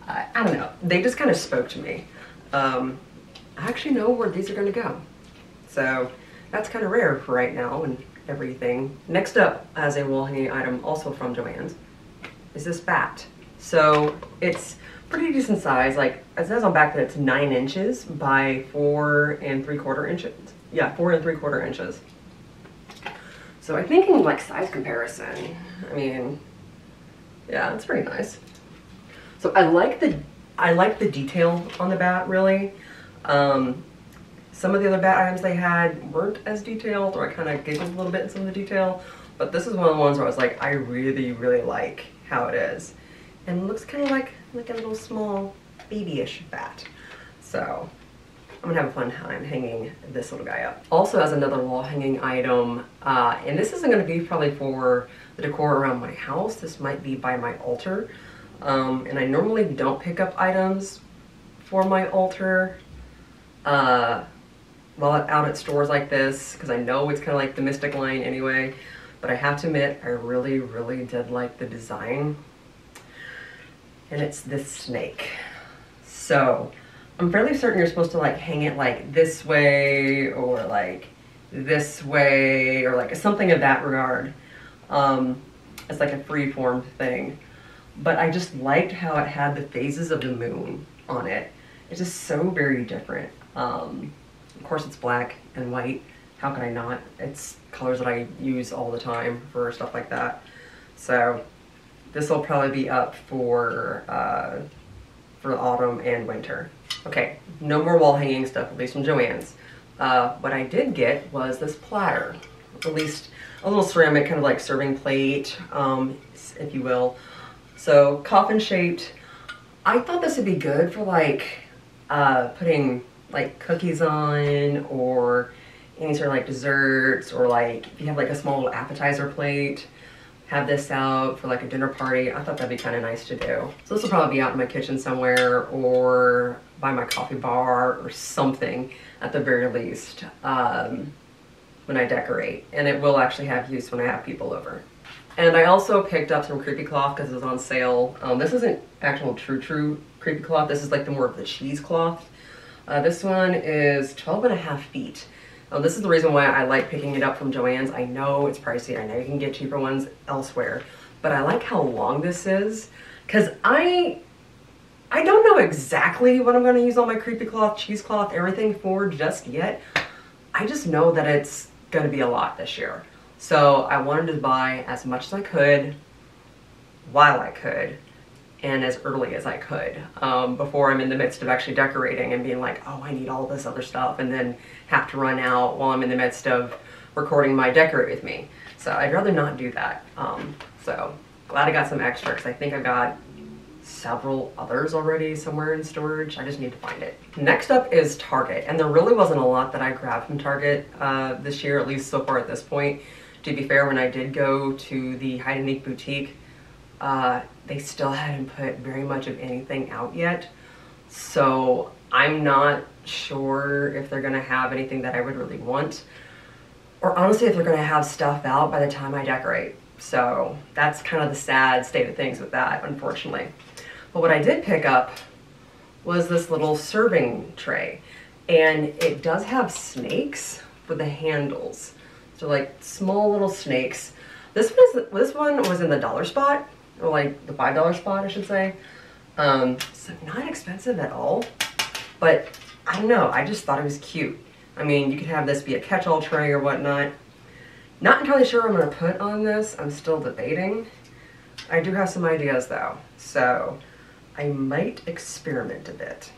I don't know, they just kind of spoke to me. I actually know where these are going to go. So that's kind of rare for right now and everything. Next up, as a wall hanging item also from JOANN, is this bat. So it's pretty decent size. Like it says on back that it's 9 inches by 4 3/4 inches. Yeah, 4 3/4 inches. So I'm thinking like size comparison. I mean, yeah, it's pretty nice. So I like the detail on the bat really. Some of the other bat items they had weren't as detailed, or I kind of giggled a little bit in some of the detail. But this is one of the ones where I was like, I really, really like how it is. And it looks kind of like a little small babyish bat. So I'm gonna have a fun time hanging this little guy up. Also as another wall hanging item, and this isn't gonna be probably for the decor around my house, this might be by my altar. And I normally don't pick up items for my altar while out at stores like this, because I know it's kind of like the mystic line anyway. But I have to admit, I really, really did like the design. And it's this snake. So I'm fairly certain you're supposed to like hang it like this way or like this way or like something of that regard. It's like a free-form thing. But I just liked how it had the phases of the moon on it. It's just so very different. Of course it's black and white. How can I not? It's colors that I use all the time for stuff like that. So this will probably be up for autumn and winter. Okay, no more wall hanging stuff, at least from JOANN's. What I did get was this platter, at least a little ceramic kind of like serving plate, if you will. So coffin shaped. I thought this would be good for like putting like cookies on, or any sort of like desserts, or like if you have like a small little appetizer plate, have this out for like a dinner party. I thought that'd be kind of nice to do. So this will probably be out in my kitchen somewhere or by my coffee bar or something at the very least when I decorate. And it will actually have use when I have people over. And I also picked up some creepy cloth because it was on sale. This isn't actual true creepy cloth. This is like the more of the cheesecloth. This one is 12.5 feet. This is the reason why I like picking it up from JOANN's. I know it's pricey. I know you can get cheaper ones elsewhere, but I like how long this is, because I don't know exactly what I'm going to use all my creepy cloth, cheesecloth, everything for just yet. I just know that it's going to be a lot this year. So I wanted to buy as much as I could while I could and as early as I could before I'm in the midst of actually decorating and being like, oh, I need all this other stuff, and then have to run out while I'm in the midst of recording my Decorate With Me. So I'd rather not do that. So glad I got some extra, because I think I've got several others already somewhere in storage. I just need to find it. Next up is Target, and there really wasn't a lot that I grabbed from Target this year, at least so far at this point. To be fair, when I did go to the Hide and Eek boutique, they still hadn't put very much of anything out yet. So I'm not sure if they're gonna have anything that I would really want, or honestly if they're gonna have stuff out by the time I decorate. So that's kind of the sad state of things with that, unfortunately. But what I did pick up was this little serving tray, and it does have snakes for the handles. So like small little snakes. This one was in the dollar spot, or like the $5 spot, I should say. So not expensive at all, but I don't know, I just thought it was cute. I mean, you could have this be a catch-all tray or whatnot. Not entirely sure what I'm gonna put on this. I'm still debating. I do have some ideas though, so I might experiment a bit.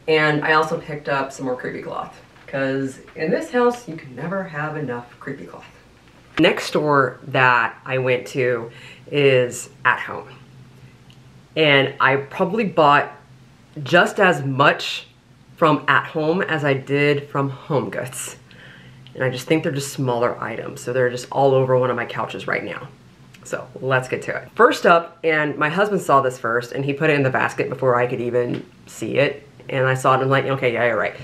And I also picked up some more creepy cloth, because in this house, you can never have enough creepy cloth. Next store that I went to is At Home. And I probably bought just as much from At Home as I did from Homegoods. And I just think they're just smaller items. So they're just all over one of my couches right now. So let's get to it. First up, and my husband saw this first and he put it in the basket before I could even see it. And I saw it and I'm like, okay, yeah, you're right.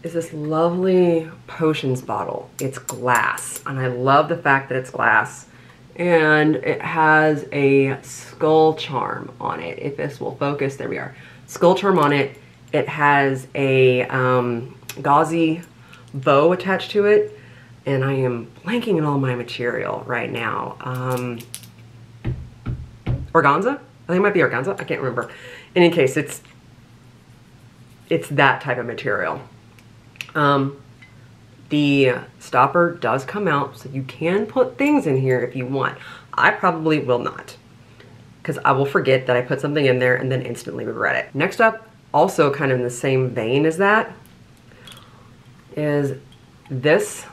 Is this lovely potions bottle. It's glass, and I love the fact that it's glass, and it has a skull charm on it. If this will focus, there we are. Skull charm on it. It has a gauzy bow attached to it, and I am blanking on all my material right now. Organza? I think it might be organza. I can't remember. In any case, it's that type of material. The stopper does come out, so you can put things in here if you want. I probably will not, because I will forget that I put something in there and then instantly regret it. Next up, also kind of in the same vein as that, is this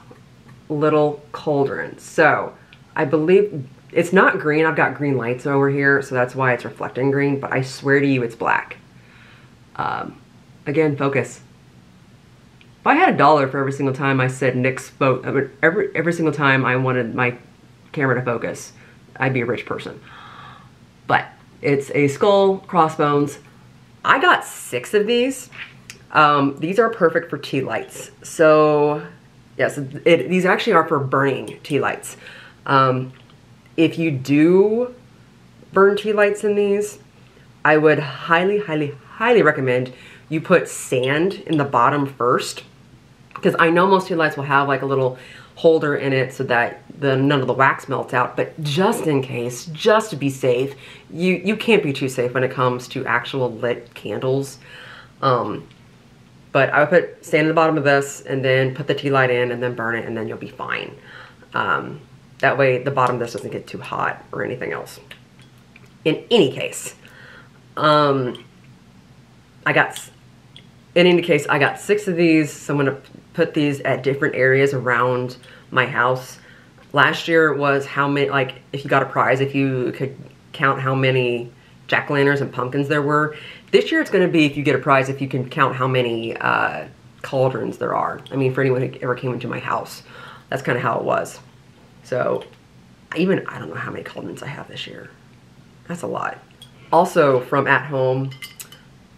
little cauldron. So I believe it's not green. I've got green lights over here, so that's why it's reflecting green, but I swear to you it's black. Again, focus. If I had $1 for every single time I said Nick's every single time I wanted my camera to focus, I'd be a rich person. But it's a skull, crossbones. I got 6 of these. These are perfect for tea lights. So yes, these actually are for burning tea lights. If you do burn tea lights in these, I would highly, highly, highly recommend you put sand in the bottom first. Because I know most tea lights will have like a little holder in it so that none of the wax melts out, but just in case, just to be safe, you can't be too safe when it comes to actual lit candles. But I would put sand in the bottom of this and then put the tea light in and then burn it, and then you'll be fine. That way the bottom of this doesn't get too hot or anything else. In any case, I got 6 of these, so I'm gonna put these at different areas around my house. Last year was how many, like if you got a prize, if you could count how many jack-o'-lanterns and pumpkins there were. This year it's gonna be if you get a prize, if you can count how many cauldrons there are. I mean, for anyone who ever came into my house, that's kind of how it was. So I don't know how many cauldrons I have this year. That's a lot. Also from At Home,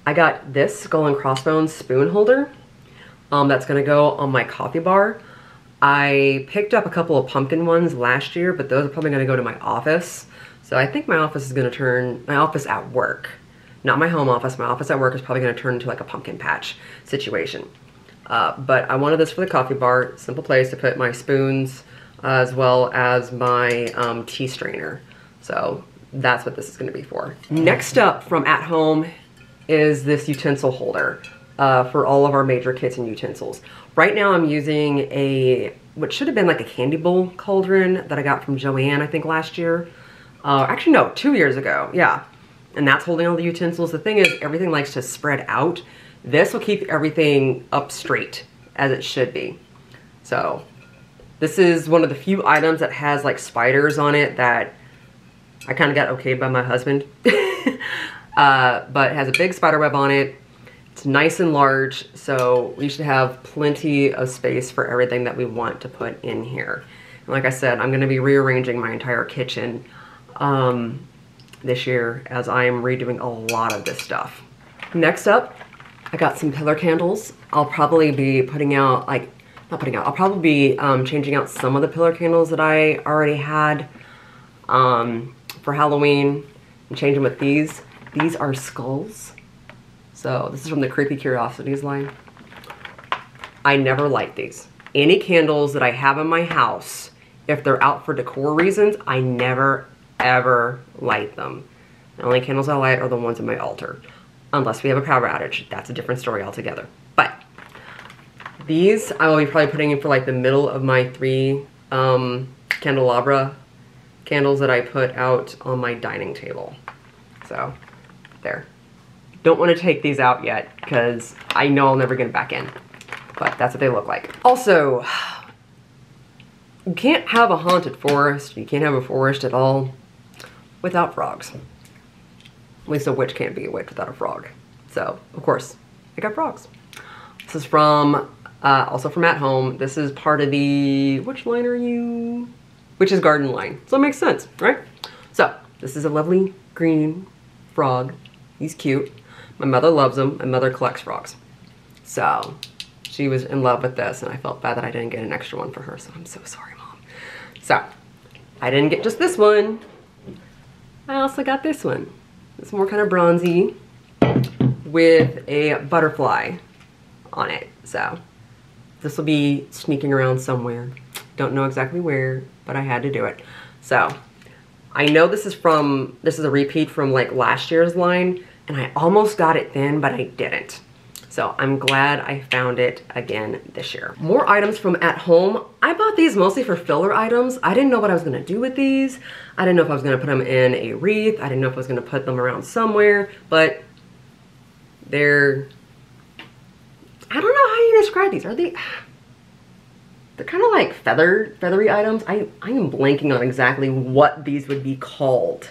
I got this skull and crossbones spoon holder. That's gonna go on my coffee bar. I picked up a couple of pumpkin ones last year, but those are probably gonna go to my office. So I think my office is gonna my office at work, not my home office, my office at work is probably gonna turn into like a pumpkin patch situation. But I wanted this for the coffee bar, simple place to put my spoons, as well as my tea strainer. So that's what this is gonna be for. Next up from At Home is this utensil holder for all of our major kitchen utensils. Right now I'm using what should have been like a candy bowl cauldron that I got from JOANN, I think last year. Actually no, 2 years ago, yeah. And that's holding all the utensils. The thing is, everything likes to spread out. This will keep everything up straight as it should be. So this is one of the few items that has like spiders on it that I kind of got okayed by my husband. But it has a big spider web on it. It's nice and large, so we should have plenty of space for everything that we want to put in here. And like I said, I'm gonna be rearranging my entire kitchen this year as I am redoing a lot of this stuff. Next up, I got some pillar candles. I'll probably be putting out, I'll probably be changing out some of the pillar candles that I already had for Halloween and changing with these. These are skulls. So this is from the Creepy Curiosities line. I never light these. Any candles that I have in my house, if they're out for decor reasons, I never ever light them. The only candles I light are the ones in my altar. Unless we have a power outage. That's a different story altogether. But these I will be probably putting in for like the middle of my 3 candelabra candles that I put out on my dining table. So there. Don't want to take these out yet because I know I'll never get them back in. But that's what they look like. Also, you can't have a haunted forest, you can't have a forest at all without frogs. At least a witch can't be a witch without a frog. So, of course, I got frogs. This is from, also from At Home. This is part of the, which line are you? Witch's Garden line. So it makes sense, right? So, this is a lovely green frog. He's cute. My mother loves him. My mother collects frogs. So, she was in love with this, and I felt bad that I didn't get an extra one for her, so I'm so sorry, Mom. So, I didn't get just this one. I also got this one. It's more kind of bronzy with a butterfly on it. So this will be sneaking around somewhere. Don't know exactly where, but I had to do it. So I know this is a repeat from like last year's line, and I almost got it then, but I didn't. So I'm glad I found it again this year. More items from At Home. I bought these mostly for filler items. I didn't know what I was gonna do with these. I didn't know if I was gonna put them in a wreath. I didn't know if I was gonna put them around somewhere, but they're, I don't know how you describe these. Are they, they're kind of like feathery items. I am blanking on exactly what these would be called.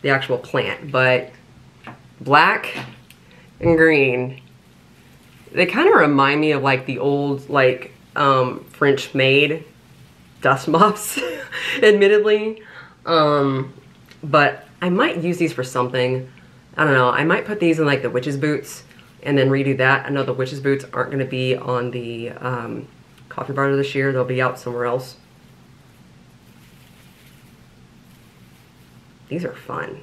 The actual plant, but black and green. They kind of remind me of like the old like French maid dust mops, admittedly. But I might use these for something. I don't know. I might put these in like the witch's boots and then redo that. I know the witch's boots aren't going to be on the coffee bar this year. They'll be out somewhere else. These are fun.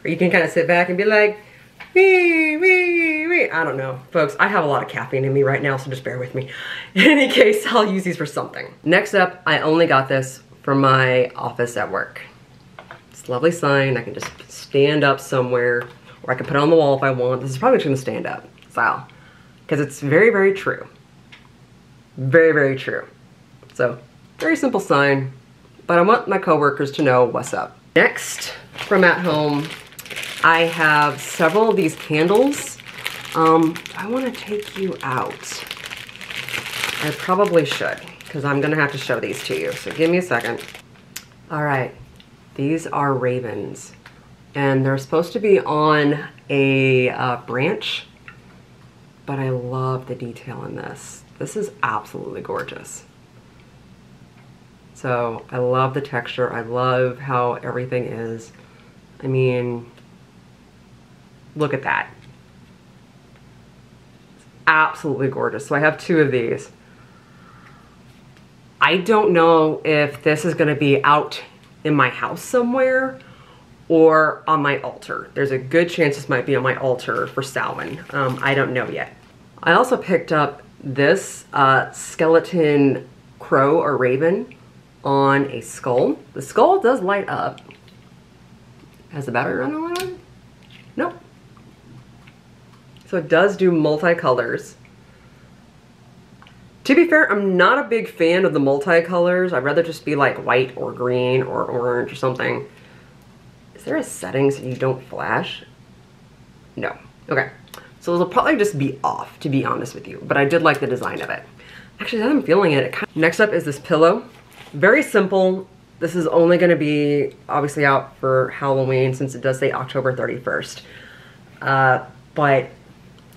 Or you can kind of sit back and be like, wee, wee, wee. I don't know. Folks, I have a lot of caffeine in me right now, so just bear with me. In any case, I'll use these for something. Next up, I only got this for my office at work. It's a lovely sign. I can just stand up somewhere, or I can put it on the wall if I want. This is probably just gonna stand up, so, because it's very, very true. Very, very true. So, very simple sign, but I want my coworkers to know what's up. Next, from At Home, I have several of these candles. I want to take you out. I probably should, because I'm going to have to show these to you. So give me a second. All right. These are ravens. And they're supposed to be on a branch. But I love the detail in this. This is absolutely gorgeous. So I love the texture. I love how everything is. I mean, look at that. It's absolutely gorgeous. So I have two of these. I don't know if this is gonna be out in my house somewhere or on my altar. There's a good chance this might be on my altar for Samhain. I don't know yet. I also picked up this skeleton crow or raven on a skull. The skull does light up. Has the battery run on? Nope. So it does do multicolors. To be fair, I'm not a big fan of the multicolors. I'd rather just be like white or green or orange or something. Is there a setting so you don't flash? No. Okay. So it'll probably just be off, to be honest with you. But I did like the design of it. Actually, now that I'm feeling it, next up is this pillow. Very simple. This is only going to be obviously out for Halloween since it does say October 31st. But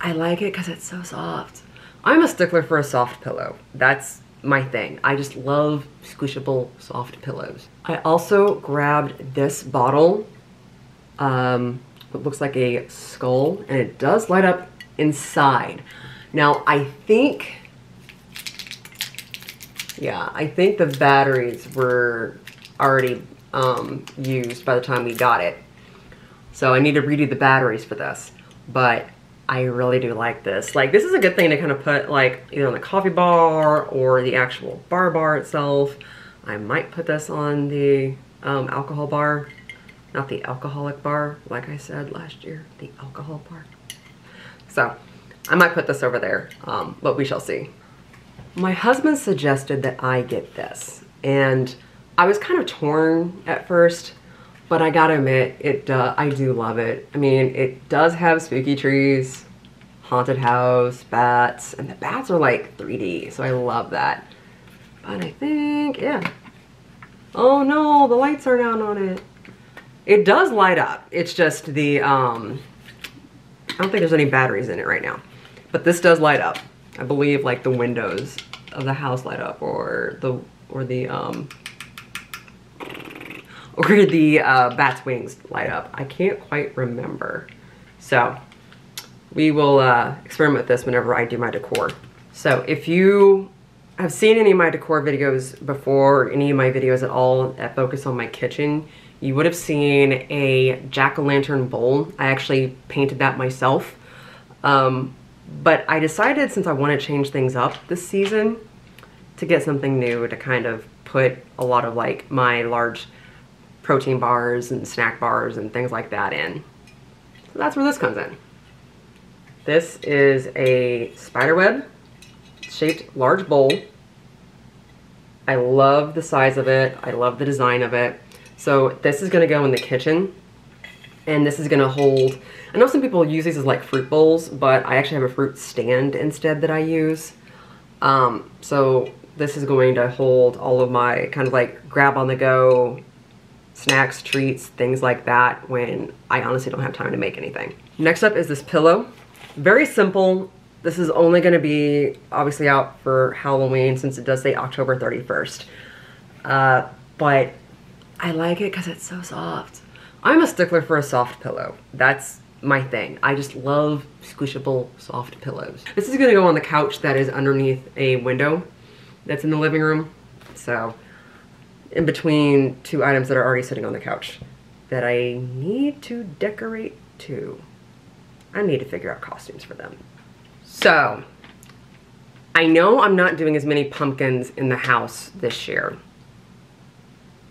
I like it because it's so soft. I'm a stickler for a soft pillow. That's my thing. I just love squishable soft pillows. I also grabbed this bottle. It looks like a skull and it does light up inside. Now I think, yeah, I think the batteries were already used by the time we got it. So I need to redo the batteries for this, but I really do like this. Like, this is a good thing to kind of put like either on the coffee bar or the actual bar itself. I might put this on the alcohol bar, not the alcoholic bar, like I said last year, the alcohol bar. So I might put this over there, but we shall see. My husband suggested that I get this, and I was kind of torn at first, but I gotta admit, I do love it. I mean, it does have spooky trees, haunted house, bats, and the bats are like 3D, so I love that. But I think, yeah. Oh no, the lights are down on it. It does light up. It's just the, I don't think there's any batteries in it right now. But this does light up. I believe like the windows of the house light up, or the bat's wings light up. I can't quite remember. So we will experiment with this whenever I do my decor. So if you have seen any of my decor videos before, any of my videos at all that focus on my kitchen, you would have seen a jack-o'-lantern bowl. I actually painted that myself. But I decided, since I want to change things up this season, to get something new to kind of put a lot of like my large protein bars and snack bars and things like that in. So that's where this comes in. This is a spiderweb shaped large bowl. I love the size of it. I love the design of it. So this is gonna go in the kitchen, and this is gonna hold, I know some people use these as like fruit bowls, but I actually have a fruit stand instead that I use. So this is going to hold all of my kind of like grab on the go snacks, treats, things like that when I honestly don't have time to make anything. Next up is this pillow. Very simple. This is only going to be obviously out for Halloween, since it does say October 31st. But I like it because it's so soft. I'm a stickler for a soft pillow. That's my thing. I just love squishable soft pillows. This is going to go on the couch that is underneath a window that's in the living room. So in between two items that are already sitting on the couch that I need to decorate too. I need to figure out costumes for them. So I know I'm not doing as many pumpkins in the house this year,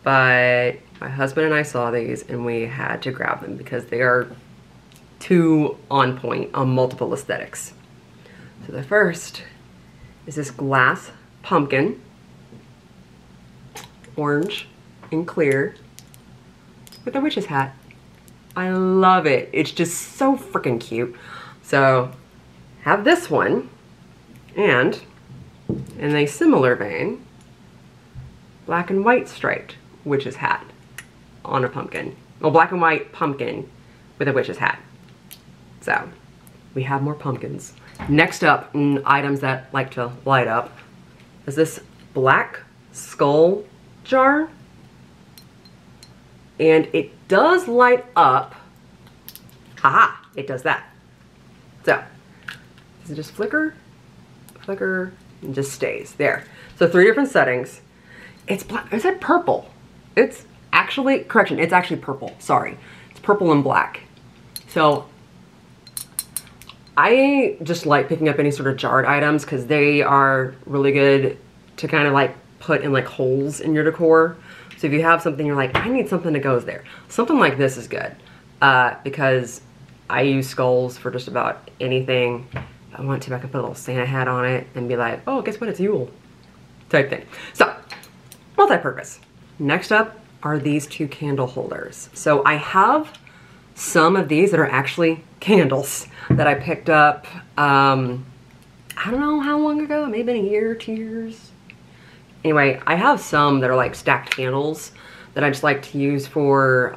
but my husband and I saw these and we had to grab them because they are too on point on multiple aesthetics. So the first is this glass pumpkin, orange and clear, with a witch's hat. I love it. It's just so freaking cute. So have this one, and in a similar vein, black and white striped witch's hat on a pumpkin. Well, black and white pumpkin with a witch's hat. So we have more pumpkins. Next up, in items that like to light up, is this black skull jar. And it does light up. Haha, it does that. So, does it just flicker? Flicker, and just stays there. So 3 different settings. It's black, is it purple? It's actually, correction, it's actually purple, sorry. It's purple and black. So, I just like picking up any sort of jarred items because they are really good to kind of like put in like holes in your decor. So if you have something you're like, I need something that goes there. Something like this is good because I use skulls for just about anything. If I want to, I can put a little Santa hat on it and be like, oh, guess what, it's Yule type thing. So, multi-purpose. Next up are these 2 candle holders. So I have some of these that are actually candles that I picked up, I don't know how long ago, maybe been a year, 2 years. Anyway, I have some that are like stacked candles that I just like to use for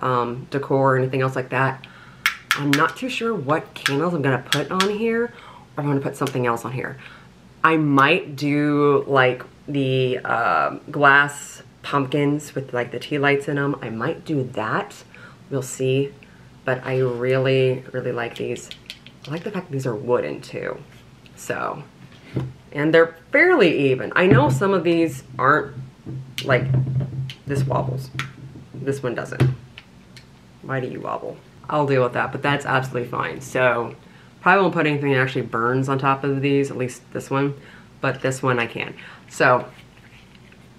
decor or anything else like that. I'm not too sure what candles I'm gonna put on here, or I'm gonna put something else on here. I might do like the glass pumpkins with like the tea lights in them. I might do that, we'll see. But I really, really like these. I like the fact that these are wooden too. So, and they're fairly even. I know some of these aren't, like, this wobbles. This one doesn't. Why do you wobble? I'll deal with that, but that's absolutely fine. So, probably won't put anything that actually burns on top of these, at least this one, but this one I can. So,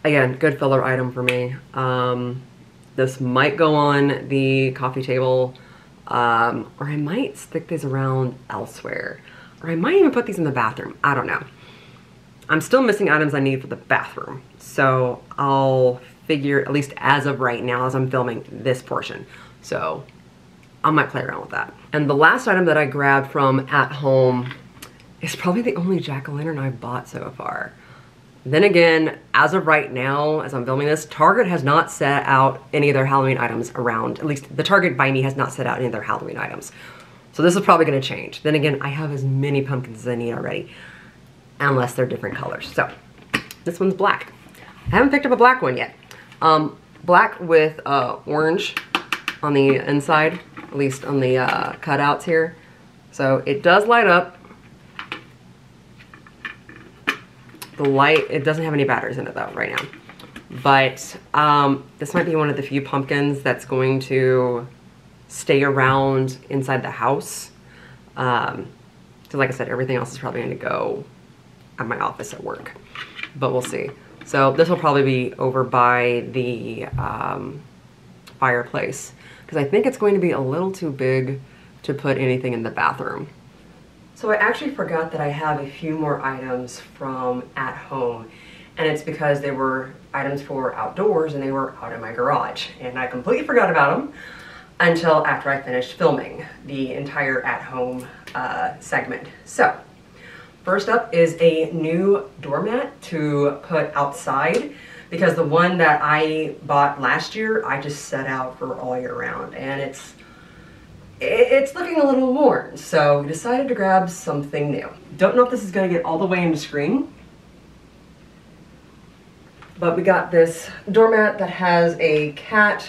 again, good filler item for me. This might go on the coffee table, or I might stick these around elsewhere. Or I might even put these in the bathroom. I don't know. I'm still missing items I need for the bathroom. So I'll figure, at least as of right now, as I'm filming this portion. So I might play around with that. And the last item that I grabbed from at home is probably the only jack-o'-lantern I've bought so far. Then again, as of right now, as I'm filming this, Target has not set out any of their Halloween items around. At least the Target by me has not set out any of their Halloween items. So this is probably gonna change. Then again, I have as many pumpkins as I need already, unless they're different colors. So this one's black. I haven't picked up a black one yet. Black with orange on the inside, at least on the cutouts here. So it does light up. The light, it doesn't have any batteries in it though right now. But this might be one of the few pumpkins that's going to stay around inside the house. So like I said, everything else is probably going to go at my office at work. But we'll see. So this will probably be over by the fireplace, because I think it's going to be a little too big to put anything in the bathroom. So I actually forgot that I have a few more items from at home, and it's because they were items for outdoors and they were out in my garage, and I completely forgot about them until after I finished filming the entire at home segment. So first up is a new doormat to put outside, because the one that I bought last year I just set out for all year round, and it's looking a little worn, so we decided to grab something new. Don't know if this is going to get all the way into screen, but we got this doormat that has a cat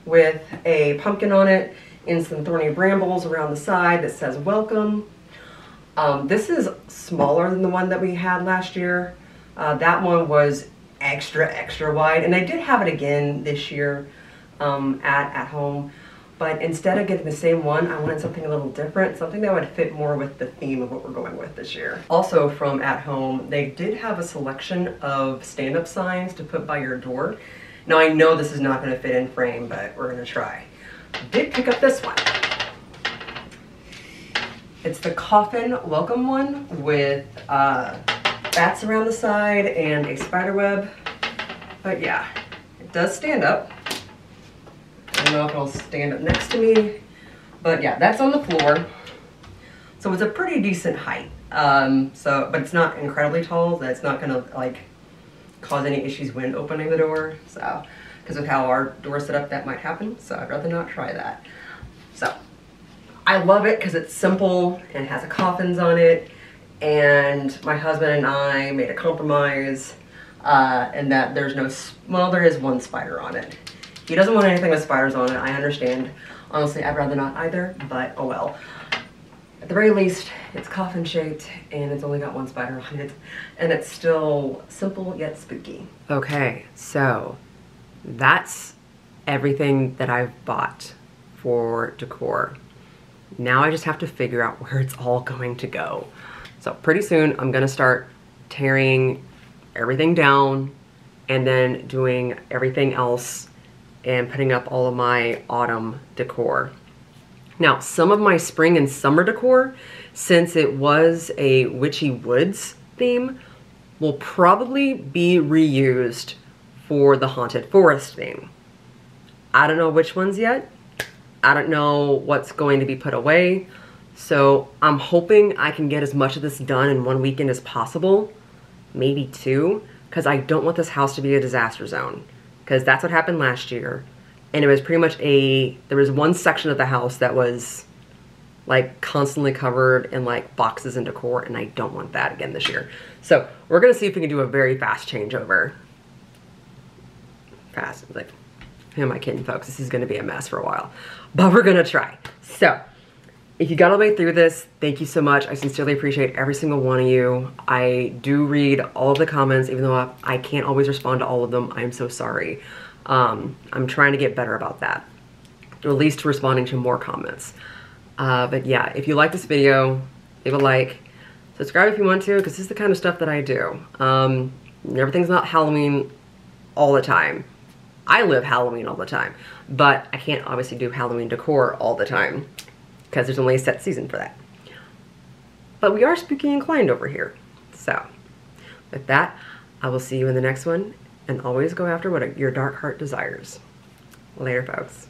with a pumpkin on it and some thorny brambles around the side that says welcome. This is smaller than the one that we had last year. That one was extra wide, and I did have it again this year at home. But instead of getting the same one, I wanted something a little different, something that would fit more with the theme of what we're going with this year. Also from at home, they did have a selection of stand-up signs to put by your door. Now I know this is not going to fit in frame, but we're going to try. Did pick up this one. It's the coffin welcome one with bats around the side and a spider web. But yeah, it does stand up. I don't know if it'll stand up next to me, but yeah, that's on the floor. So it's a pretty decent height. But it's not incredibly tall, so it's not gonna like cause any issues when opening the door. So, because of how our door's set up, that might happen. So I'd rather not try that. So I love it because it's simple and has a coffins on it. And my husband and I made a compromise, in that there's no, well, there is one spider on it. He doesn't want anything with spiders on it, I understand. Honestly, I'd rather not either, but oh well. At the very least, it's coffin shaped and it's only got one spider on it, and it's still simple yet spooky. Okay, so that's everything that I've bought for decor. Now I just have to figure out where it's all going to go. So pretty soon I'm gonna start tearing everything down and then doing everything else and putting up all of my autumn decor. Now, some of my spring and summer decor, since it was a witchy woods theme, will probably be reused for the haunted forest theme. I don't know which ones yet. I don't know what's going to be put away. So I'm hoping I can get as much of this done in one weekend as possible, maybe two, because I don't want this house to be a disaster zone. Because that's what happened last year, and it was pretty much there was one section of the house that was like constantly covered in like boxes and decor, and I don't want that again this year. So we're gonna see if we can do a very fast changeover. Fast, like, who am I kidding, folks? This is gonna be a mess for a while, but we're gonna try. So if you got all the way through this, thank you so much. I sincerely appreciate every single one of you. I do read all of the comments, even though I can't always respond to all of them. I'm so sorry. I'm trying to get better about that, or at least responding to more comments. But yeah, if you like this video, leave a like, subscribe if you want to, because this is the kind of stuff that I do. Everything's not Halloween all the time. I live Halloween all the time, but I can't obviously do Halloween decor all the time, because there's only a set season for that. But we are spooky inclined over here. So with that, I will see you in the next one, and always go after what your dark heart desires. Later, folks.